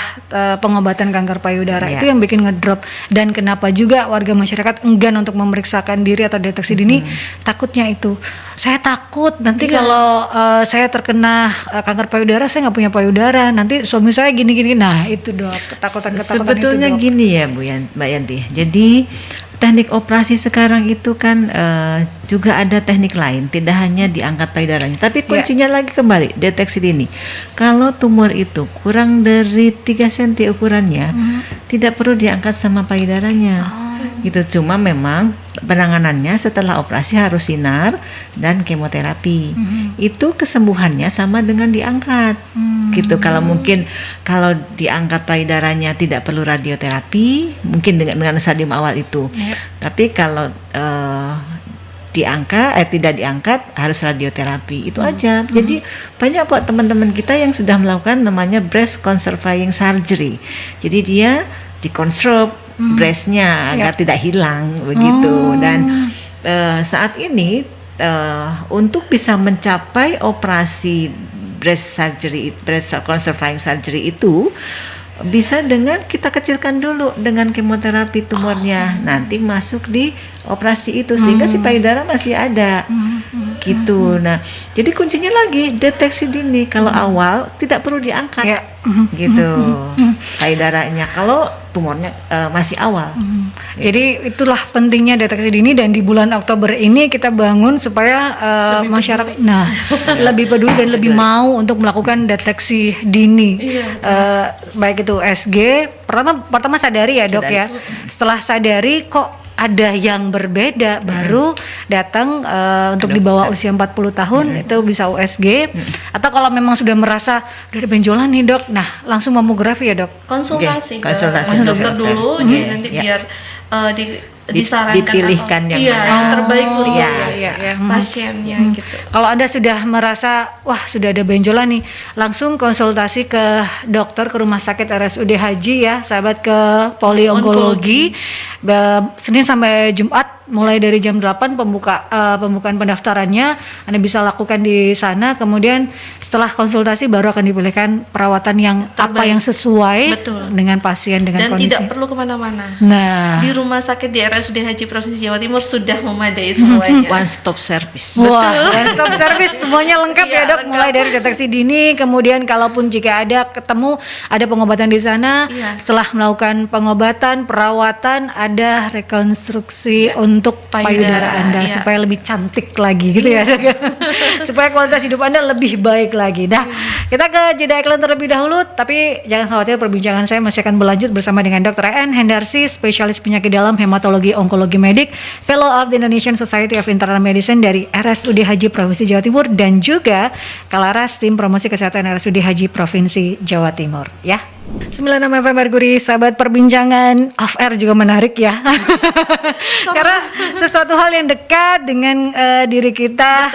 pengobatan kanker payudara. Itu yang bikin ngedrop. Dan kenapa juga warga masyarakat enggan untuk memeriksakan diri atau deteksi dini? Takutnya itu. Saya takut nanti kalau saya terkena kanker payudara, saya nggak punya payudara. Nanti suami saya gini-gini. Nah itu dok, ketakutan-ketakutan sebetulnya itu dok. Gini ya Mbak Yanti. Jadi teknik operasi sekarang itu kan juga ada teknik lain, tidak hanya diangkat payudaranya, tapi kuncinya lagi kembali deteksi dini. Kalau tumor itu kurang dari 3 cm ukurannya, tidak perlu diangkat sama payudaranya. Gitu, cuma memang penanganannya setelah operasi harus sinar dan kemoterapi. Itu kesembuhannya sama dengan diangkat. Gitu. Kalau diangkat payudaranya tidak perlu radioterapi, mungkin dengan stadium awal itu. Tapi kalau tidak diangkat harus radioterapi. Itu aja. Jadi banyak kok teman-teman kita yang sudah melakukan namanya breast conserving surgery. Jadi dia dikonstruk breastnya agar tidak hilang begitu. Dan saat ini untuk bisa mencapai operasi breast conserving surgery itu bisa dengan kita kecilkan dulu dengan kemoterapi tumornya, nanti masuk di operasi itu sehingga si payudara masih ada gitu. Nah, jadi kuncinya lagi deteksi dini. Kalau awal tidak perlu diangkat gitu payudaranya kalau tumornya masih awal. Jadi itulah pentingnya deteksi dini, dan di bulan Oktober ini kita bangun supaya masyarakat lebih peduli dan lebih mau untuk melakukan deteksi dini. Baik itu USG, pertama sadari ya dok ya. Setelah sadari kok ada yang berbeda, baru datang untuk di bawah usia 40 tahun itu bisa USG. Atau kalau memang sudah merasa udah ada benjolan nih dok, nah langsung mamografi ya dok. Konsultasi ke konsultasi dokter dulu, jadi nanti biar disarankan dipilihkan yang terbaik untuk pasiennya Hmm. gitu. Kalau Anda sudah merasa wah sudah ada benjolan nih, langsung konsultasi ke dokter, ke rumah sakit RSUD Haji ya, sahabat, ke polionkologi. Senin sampai Jumat mulai dari jam 8 pembukaan pendaftarannya Anda bisa lakukan di sana. Kemudian setelah konsultasi baru akan dipilihkan perawatan yang apa yang sesuai dengan pasien, dengan dan kondisi. tidak perlu kemana-mana. Nah, di rumah sakit di RSUD Haji Provinsi Jawa Timur sudah memadai semuanya. One stop service. Wah, one stop service semuanya lengkap ya dok, mulai dari deteksi dini, kemudian kalaupun jika ada ketemu ada pengobatan di sana. Setelah melakukan pengobatan, perawatan, ada rekonstruksi untuk untuk payudara Anda iya. supaya lebih cantik lagi gitu ya, Dok. Supaya kualitas hidup Anda lebih baik lagi. Nah, kita ke jeda iklan terlebih dahulu, tapi jangan khawatir, perbincangan saya masih akan berlanjut bersama dengan Dr. En Hendarsi, spesialis penyakit dalam hematologi onkologi medik, Fellow of the Indonesian Society of Internal Medicine dari RSUD Haji Provinsi Jawa Timur, dan juga Kalaras, tim promosi kesehatan RSUD Haji Provinsi Jawa Timur ya. 96 FM Merkuri, sahabat, perbincangan off air juga menarik ya. Karena sesuatu hal yang dekat dengan diri kita,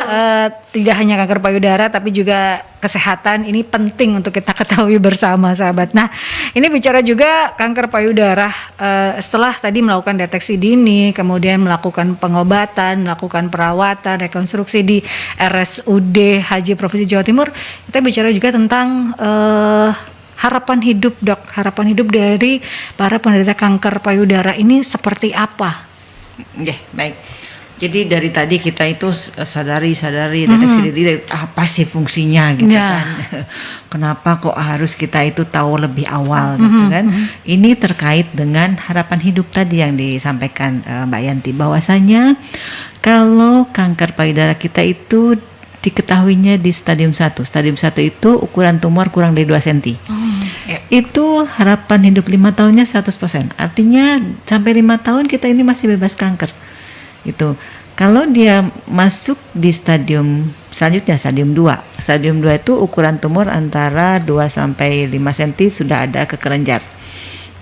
tidak hanya kanker payudara tapi juga kesehatan ini penting untuk kita ketahui bersama, sahabat. Nah, ini bicara juga kanker payudara, setelah tadi melakukan deteksi dini, kemudian melakukan pengobatan, melakukan perawatan, rekonstruksi di RSUD Haji Provinsi Jawa Timur, kita bicara juga tentang harapan hidup, Dok. Harapan hidup dari para penderita kanker payudara ini seperti apa? Ya, baik. Jadi dari tadi kita itu sadari deteksi diri, apa sih fungsinya gitu kan. Kenapa kok harus kita itu tahu lebih awal gitu kan. Ini terkait dengan harapan hidup tadi yang disampaikan Mbak Yanti, bahwasanya kalau kanker payudara kita itu diketahuinya di stadium 1. Stadium 1 itu ukuran tumor kurang dari 2 cm. Itu harapan hidup 5 tahunnya 100%. Artinya sampai 5 tahun kita ini masih bebas kanker. Itu. Kalau dia masuk di stadium selanjutnya, stadium 2. Stadium 2 itu ukuran tumor antara 2 sampai 5 cm sudah ada kekelenjar.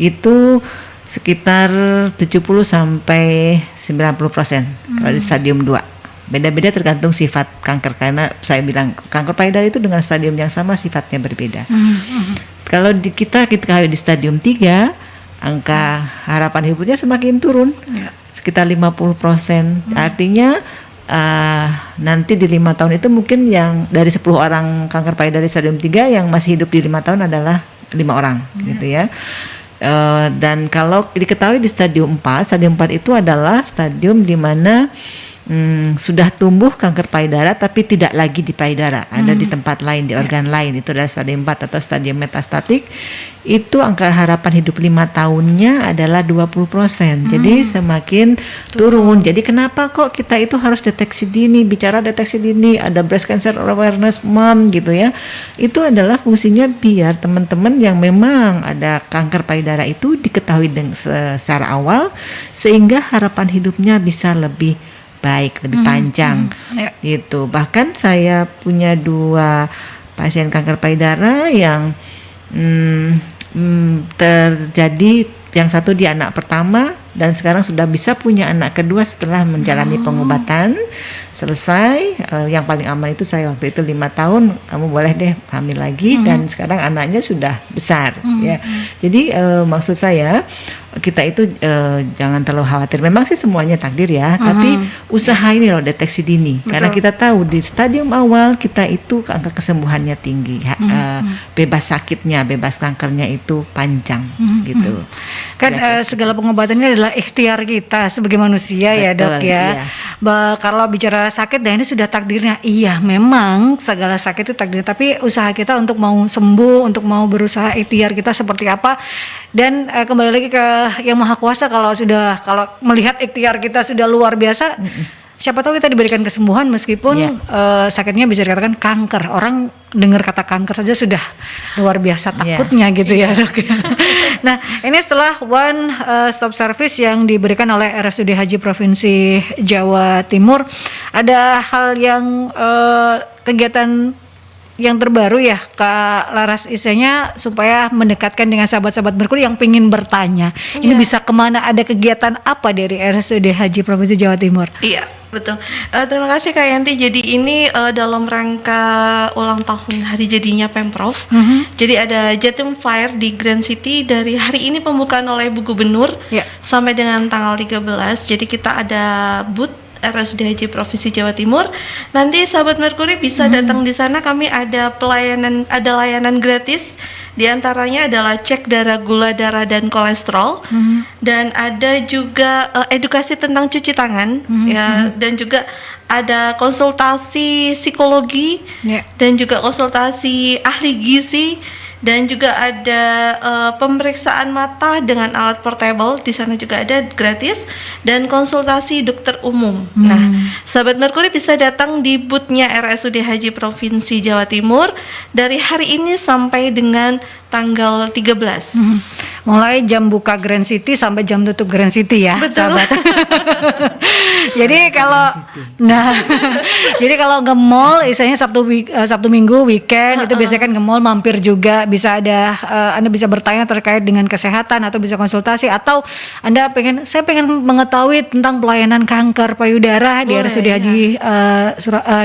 Itu sekitar 70 sampai 90% kalau di stadium 2. Beda-beda tergantung sifat kanker, karena saya bilang kanker payudara itu dengan stadium yang sama sifatnya berbeda. Kalau kita di stadium 3, angka harapan hidupnya semakin turun, sekitar 50%. Artinya nanti di 5 tahun itu mungkin yang dari 10 orang kanker payudara di stadium 3 yang masih hidup di 5 tahun adalah 5 orang gitu ya. Dan kalau diketahui di stadium 4 itu adalah stadium di mana sudah tumbuh kanker payudara tapi tidak lagi di payudara, ada di tempat lain, di organ lain. Itu adalah stadium 4 atau stadium metastatik. Itu angka harapan hidup 5 tahunnya adalah 20%. Jadi semakin turun. Jadi kenapa kok kita itu harus deteksi dini, bicara deteksi dini, ada breast cancer awareness month gitu ya. Itu adalah fungsinya biar teman-teman yang memang ada kanker payudara itu diketahui secara awal, sehingga harapan hidupnya bisa lebih baik, lebih panjang gitu. Bahkan saya punya 2 pasien kanker payudara yang terjadi, yang satu di anak pertama dan sekarang sudah bisa punya anak kedua setelah menjalani pengobatan selesai. Yang paling aman itu saya waktu itu 5 tahun, kamu boleh deh hamil lagi, dan sekarang anaknya sudah besar ya. Jadi maksud saya kita itu jangan terlalu khawatir. Memang sih semuanya takdir ya, tapi usaha ini loh deteksi dini. Betul. Karena kita tahu di stadium awal kita itu angka kesembuhannya tinggi, bebas sakitnya, bebas kankernya itu panjang gitu. Kan segala pengobatan ini adalah ikhtiar kita sebagai manusia. Betul, ya, Dok ya. Iya. Kalau bicara sakit, dan ini sudah takdirnya. Iya, memang segala sakit itu takdir, tapi usaha kita untuk mau sembuh, untuk mau berusaha, ikhtiar kita seperti apa. Dan kembali lagi ke Yang Maha Kuasa, kalau melihat ikhtiar kita sudah luar biasa, siapa tahu kita diberikan kesembuhan meskipun sakitnya bisa dikatakan kanker. Orang dengar kata kanker saja sudah luar biasa takutnya gitu ya, Dok. Nah, ini setelah one stop service yang diberikan oleh RSUD Haji Provinsi Jawa Timur, ada hal yang kegiatan yang terbaru ya Kak Laras, isinya supaya mendekatkan dengan sahabat-sahabat Merkuri yang pengen bertanya. Ini bisa kemana, ada kegiatan apa dari RSUD Haji Provinsi Jawa Timur? Iya, betul. Terima kasih Kak Yanti. Jadi ini dalam rangka ulang tahun hari jadinya Pemprov. Jadi ada Jatim Fair di Grand City dari hari ini pembukaan oleh Bu Gubernur sampai dengan tanggal 13. Jadi kita ada booth RSUD Haji Provinsi Jawa Timur. Nanti sahabat Merkuri bisa datang di sana. Kami ada layanan gratis. Di antaranya adalah cek darah, gula darah dan kolesterol. Dan ada juga edukasi tentang cuci tangan ya, dan juga ada konsultasi psikologi dan juga konsultasi ahli gizi. dan juga ada pemeriksaan mata dengan alat portable, di sana juga ada gratis, dan konsultasi dokter umum. Nah, sahabat Merkuri bisa datang di boothnya RSUD Haji Provinsi Jawa Timur dari hari ini sampai dengan tanggal 13. Mulai jam buka Grand City sampai jam tutup Grand City ya, Betul. sahabat. Jadi kalau jadi kalau ke mall, misalnya Sabtu Minggu weekend itu biasanya kan ke mall mampir juga, bisa ada Anda bisa bertanya terkait dengan kesehatan atau bisa konsultasi, atau saya pengen mengetahui tentang pelayanan kanker payudara di Boleh, RSUD Haji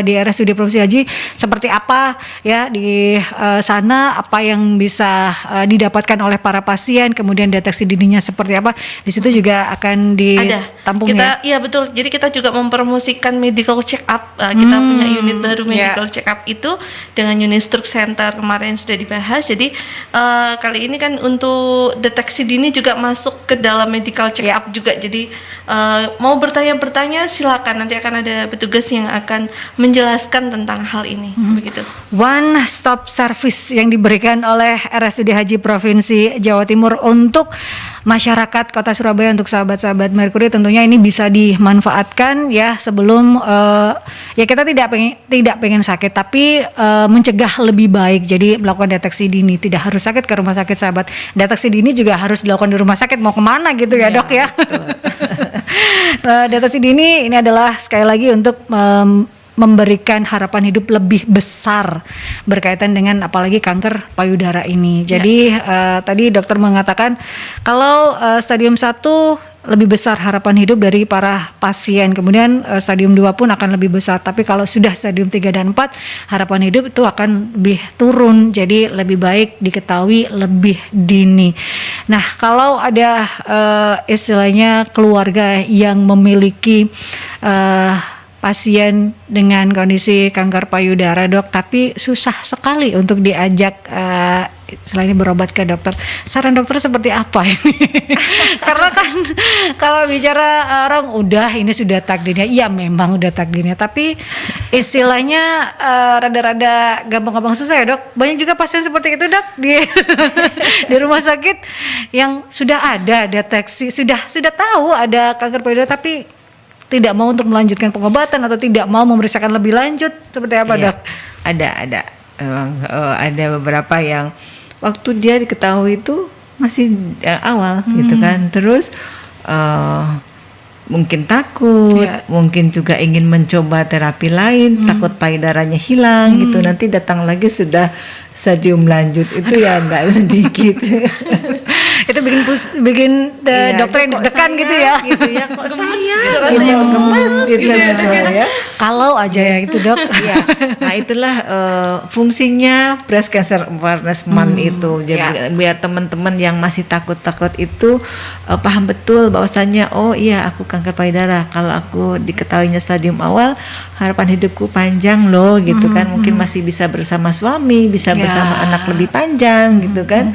di RSUD Provinsi Haji seperti apa ya di sana, apa yang bisa didapatkan oleh para pasien, kemudian deteksi dininya seperti apa, di situ juga akan ditampung Kita, ya. iya betul. Jadi kita juga mempromosikan medical check up. Kita punya unit baru medical check up itu dengan unit stroke center kemarin sudah dibahas. Jadi kali ini kan untuk deteksi dini juga masuk ke dalam medical check up juga. Jadi mau bertanya silakan, nanti akan ada petugas yang akan menjelaskan tentang hal ini. Begitu. One stop service yang diberikan oleh RSUD Haji Provinsi Jawa Timur untuk masyarakat Kota Surabaya, untuk sahabat-sahabat Merkuri tentunya ini bisa dimanfaatkan ya sebelum ya kita tidak pengen sakit, tapi mencegah lebih baik. Jadi melakukan deteksi dini, tidak harus sakit ke rumah sakit sahabat. Deteksi dini juga harus dilakukan di rumah sakit, mau kemana gitu ya, Dok ya. Deteksi dini ini adalah sekali lagi untuk memberikan harapan hidup lebih besar berkaitan dengan apalagi kanker payudara ini. Jadi tadi dokter mengatakan kalau stadium 1 lebih besar harapan hidup dari para pasien, kemudian stadium 2 pun akan lebih besar, tapi kalau sudah stadium 3 dan 4 harapan hidup itu akan lebih turun, jadi lebih baik diketahui lebih dini. Nah, kalau ada istilahnya keluarga yang memiliki pasien dengan kondisi kanker payudara, Dok, tapi susah sekali untuk diajak selain berobat ke dokter. Saran dokter seperti apa ini? Karena kan kalau bicara orang udah ini sudah takdirnya, iya memang udah takdirnya, tapi istilahnya rada-rada gampang-gampang susah ya, Dok. Banyak juga pasien seperti itu, Dok, di rumah sakit yang sudah ada deteksi, sudah tahu ada kanker payudara, tapi tidak mau untuk melanjutkan pengobatan atau tidak mau memeriksakan lebih lanjut, seperti apa, Dok? Ada memang ada beberapa yang waktu dia diketahui itu masih awal gitu kan, terus mungkin takut, mungkin juga ingin mencoba terapi lain, takut payudaranya hilang gitu, nanti datang lagi sudah stadium lanjut, itu ya enggak sedikit. Itu bikin dokter yang deg-degan gitu ya. Kok saya gemes gitu ya. Kalau aja ya itu, Dok. Iya. Nah, itulah fungsinya Breast Cancer Awareness Month itu. Jadi biar teman-teman yang masih takut-takut itu paham betul bahwasannya oh iya aku kanker payudara. Kalau aku diketahuinya stadium awal, harapan hidupku panjang loh gitu kan. Mungkin masih bisa bersama suami, bisa bersama anak lebih panjang gitu kan.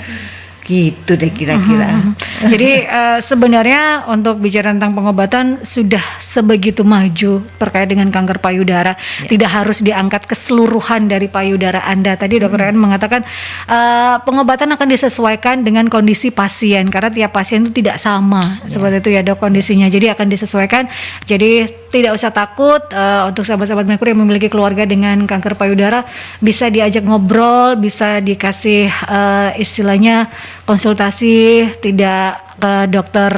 Gitu deh kira-kira. Jadi sebenarnya untuk bicara tentang pengobatan sudah sebegitu maju terkait dengan kanker payudara. Tidak harus diangkat keseluruhan dari payudara Anda. Tadi Dr. Ren mengatakan pengobatan akan disesuaikan dengan kondisi pasien, karena tiap pasien itu tidak sama seperti itu ya, Dok, kondisinya. Jadi akan disesuaikan. Jadi tidak usah takut untuk sahabat-sahabat Merkuri yang memiliki keluarga dengan kanker payudara, bisa diajak ngobrol, bisa dikasih istilahnya konsultasi, tidak ke dokter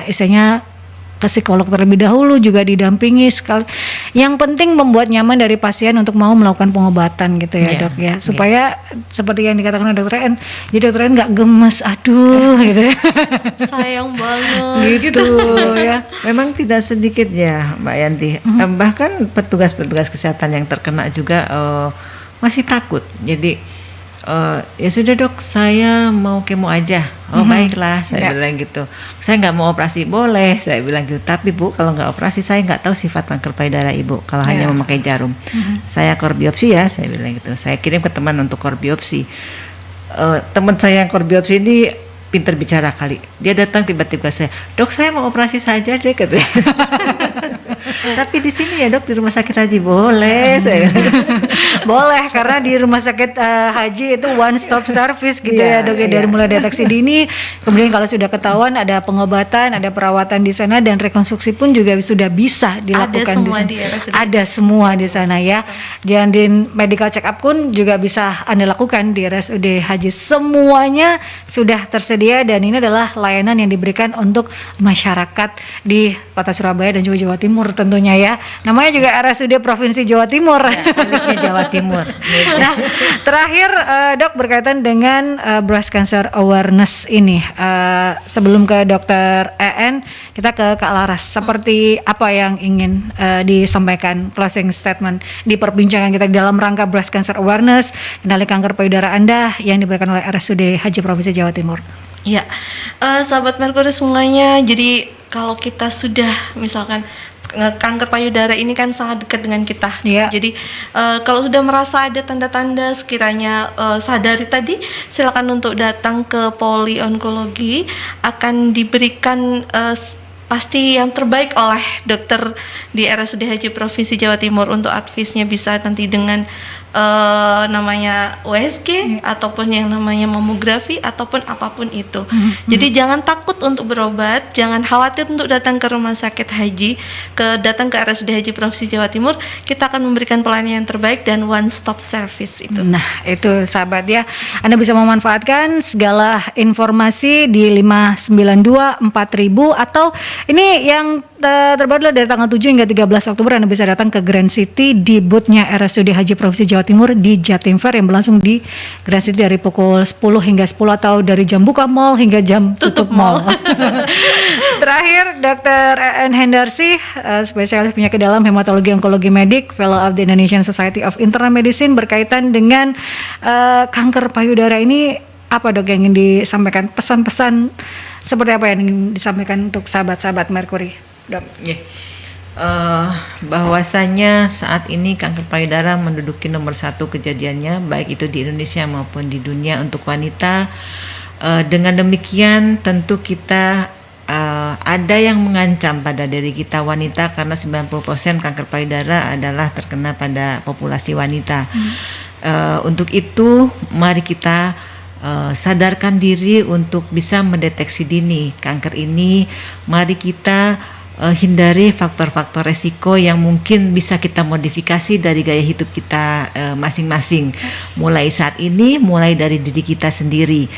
istilahnya ke psikolog terlebih dahulu, juga didampingi sekali. Yang penting membuat nyaman dari pasien untuk mau melakukan pengobatan gitu ya, Dok ya, supaya seperti yang dikatakan oleh Dr. En, jadi Dr. En nggak gemes, aduh gitu ya. Sayang banget gitu ya. Memang tidak sedikit ya Mbak Yanti, bahkan petugas-petugas kesehatan yang terkena juga masih takut. Jadi ya sudah, Dok, saya mau kemo aja. Oh baiklah, saya bilang gitu. Saya nggak mau operasi, boleh, saya bilang gitu. Tapi Bu, kalau nggak operasi saya nggak tahu sifat kanker payudara Ibu. Kalau hanya memakai jarum, saya core biopsi ya, saya bilang gitu. Saya kirim ke teman untuk core biopsi. Teman saya yang core biopsi ini pintar bicara kali. Dia datang tiba-tiba saya, Dok, saya mau operasi saja deh, katanya. Tapi di sini ya dok, di rumah sakit haji boleh saya. Boleh, karena di rumah sakit haji itu one stop service gitu ya Iya, dok ya, dari iya. mulai deteksi dini, kemudian kalau sudah ketahuan ada pengobatan, ada perawatan di sana, dan rekonstruksi pun juga sudah bisa dilakukan semua di di sana. RSUD. Ada semua di sana ya. Dan di medical check up pun juga bisa Anda lakukan di RSUD Haji. Semuanya sudah tersedia dan ini adalah layanan yang diberikan untuk masyarakat di Kota Surabaya dan juga Jawa Timur tentunya ya. Namanya juga RSUD Provinsi Jawa Timur. Kulitnya Jawa Timur. Nah, terakhir dok, berkaitan dengan breast cancer awareness ini, sebelum ke dokter EN, kita ke Kak Laras. Seperti apa yang ingin disampaikan closing statement di perbincangan kita dalam rangka breast cancer awareness, kendali kanker payudara Anda yang diberikan oleh RSUD Haji Provinsi Jawa Timur? Iya, sahabat Merkuri semuanya. Jadi kalau kita sudah misalkan kanker payudara ini kan sangat dekat dengan kita. Iya. Jadi kalau sudah merasa ada tanda-tanda sekiranya sadari tadi, silakan untuk datang ke poli onkologi, akan diberikan pasti yang terbaik oleh dokter di RSUD Haji Provinsi Jawa Timur. Untuk advisnya bisa nanti dengan namanya USG ataupun yang namanya mamografi ataupun apapun itu. Jadi jangan takut untuk berobat, jangan khawatir untuk datang ke rumah sakit haji, datang ke RSUD Haji Provinsi Jawa Timur. Kita akan memberikan pelayanan yang terbaik dan one stop service itu. Nah, itu sahabat ya. Anda bisa memanfaatkan segala informasi di 592 4000 atau ini yang terbaru dari tanggal 7 hingga 13 Oktober Anda bisa datang ke Grand City di boothnya RSUD Haji Provinsi Jawa Timur di Jatim Fair yang berlangsung di Grand City dari pukul 10 hingga 10 atau dari jam buka mall hingga jam tutup mall. Terakhir, Dr. EN Hendarsi, spesialis penyakit dalam hematologi onkologi medik, Fellow of the Indonesian Society of Internal Medicine, berkaitan dengan kanker payudara ini, apa dok yang ingin disampaikan? Pesan-pesan seperti apa yang ingin disampaikan untuk sahabat-sahabat Merkuri, dok? Yeah. Bahwasanya saat ini kanker payudara menduduki nomor 1 kejadiannya, baik itu di Indonesia maupun di dunia untuk wanita. Dengan demikian tentu kita ada yang mengancam pada diri kita wanita, karena 90% kanker payudara adalah terkena pada populasi wanita. Untuk itu mari kita sadarkan diri untuk bisa mendeteksi dini kanker ini. Mari kita hindari faktor-faktor resiko yang mungkin bisa kita modifikasi dari gaya hidup kita masing-masing. Mulai saat ini, mulai dari diri kita sendiri.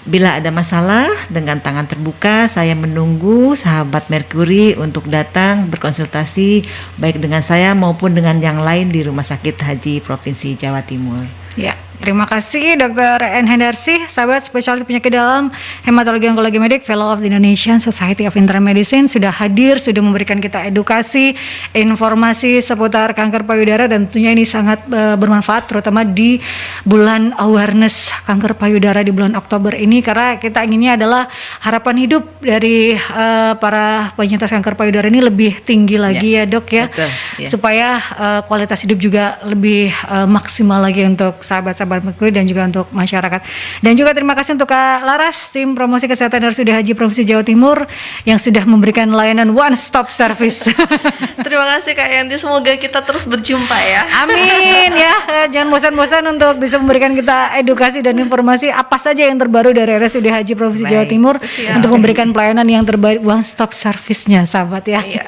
Bila ada masalah, dengan tangan terbuka saya menunggu sahabat Merkuri untuk datang berkonsultasi baik dengan saya maupun dengan yang lain di Rumah Sakit Haji Provinsi Jawa Timur. Ya, terima kasih Dr. EN Hendarsi, sahabat spesialis penyakit dalam hematologi onkologi medik, Fellow of the Indonesian Society of Internal Medicine, sudah hadir, sudah memberikan kita edukasi, informasi seputar kanker payudara, dan tentunya ini sangat bermanfaat terutama di bulan awareness kanker payudara di bulan Oktober ini, karena kita inginnya adalah harapan hidup dari para penyintas kanker payudara ini lebih tinggi lagi ya dok ya, betul, ya. Supaya kualitas hidup juga lebih maksimal lagi untuk sahabat-sahabat Merkuri dan juga untuk masyarakat. Dan juga terima kasih untuk Kak Laras, tim promosi kesehatan RSUD Haji Provinsi Jawa Timur yang sudah memberikan layanan one stop service. Terima kasih Kak Yanti, semoga kita terus berjumpa ya. Amin ya, jangan bosan-bosan untuk bisa memberikan kita edukasi dan informasi apa saja yang terbaru dari RSUD Haji Provinsi Baik. Jawa Timur Siap. untuk memberikan pelayanan yang terbaik, one stop service-nya sahabat ya. Iya.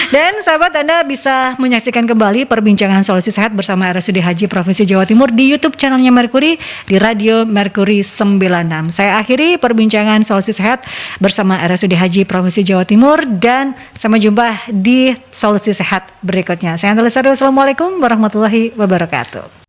Dan sahabat, Anda bisa menyaksikan kembali perbincangan solusi sehat bersama RSUD Haji Provinsi Jawa Timur di YouTube channelnya Merkuri, di Radio Merkuri 96. Saya akhiri perbincangan solusi sehat bersama RSUD Haji Provinsi Jawa Timur, dan sampai jumpa di solusi sehat berikutnya. Saya Antalisari, wassalamualaikum warahmatullahi wabarakatuh.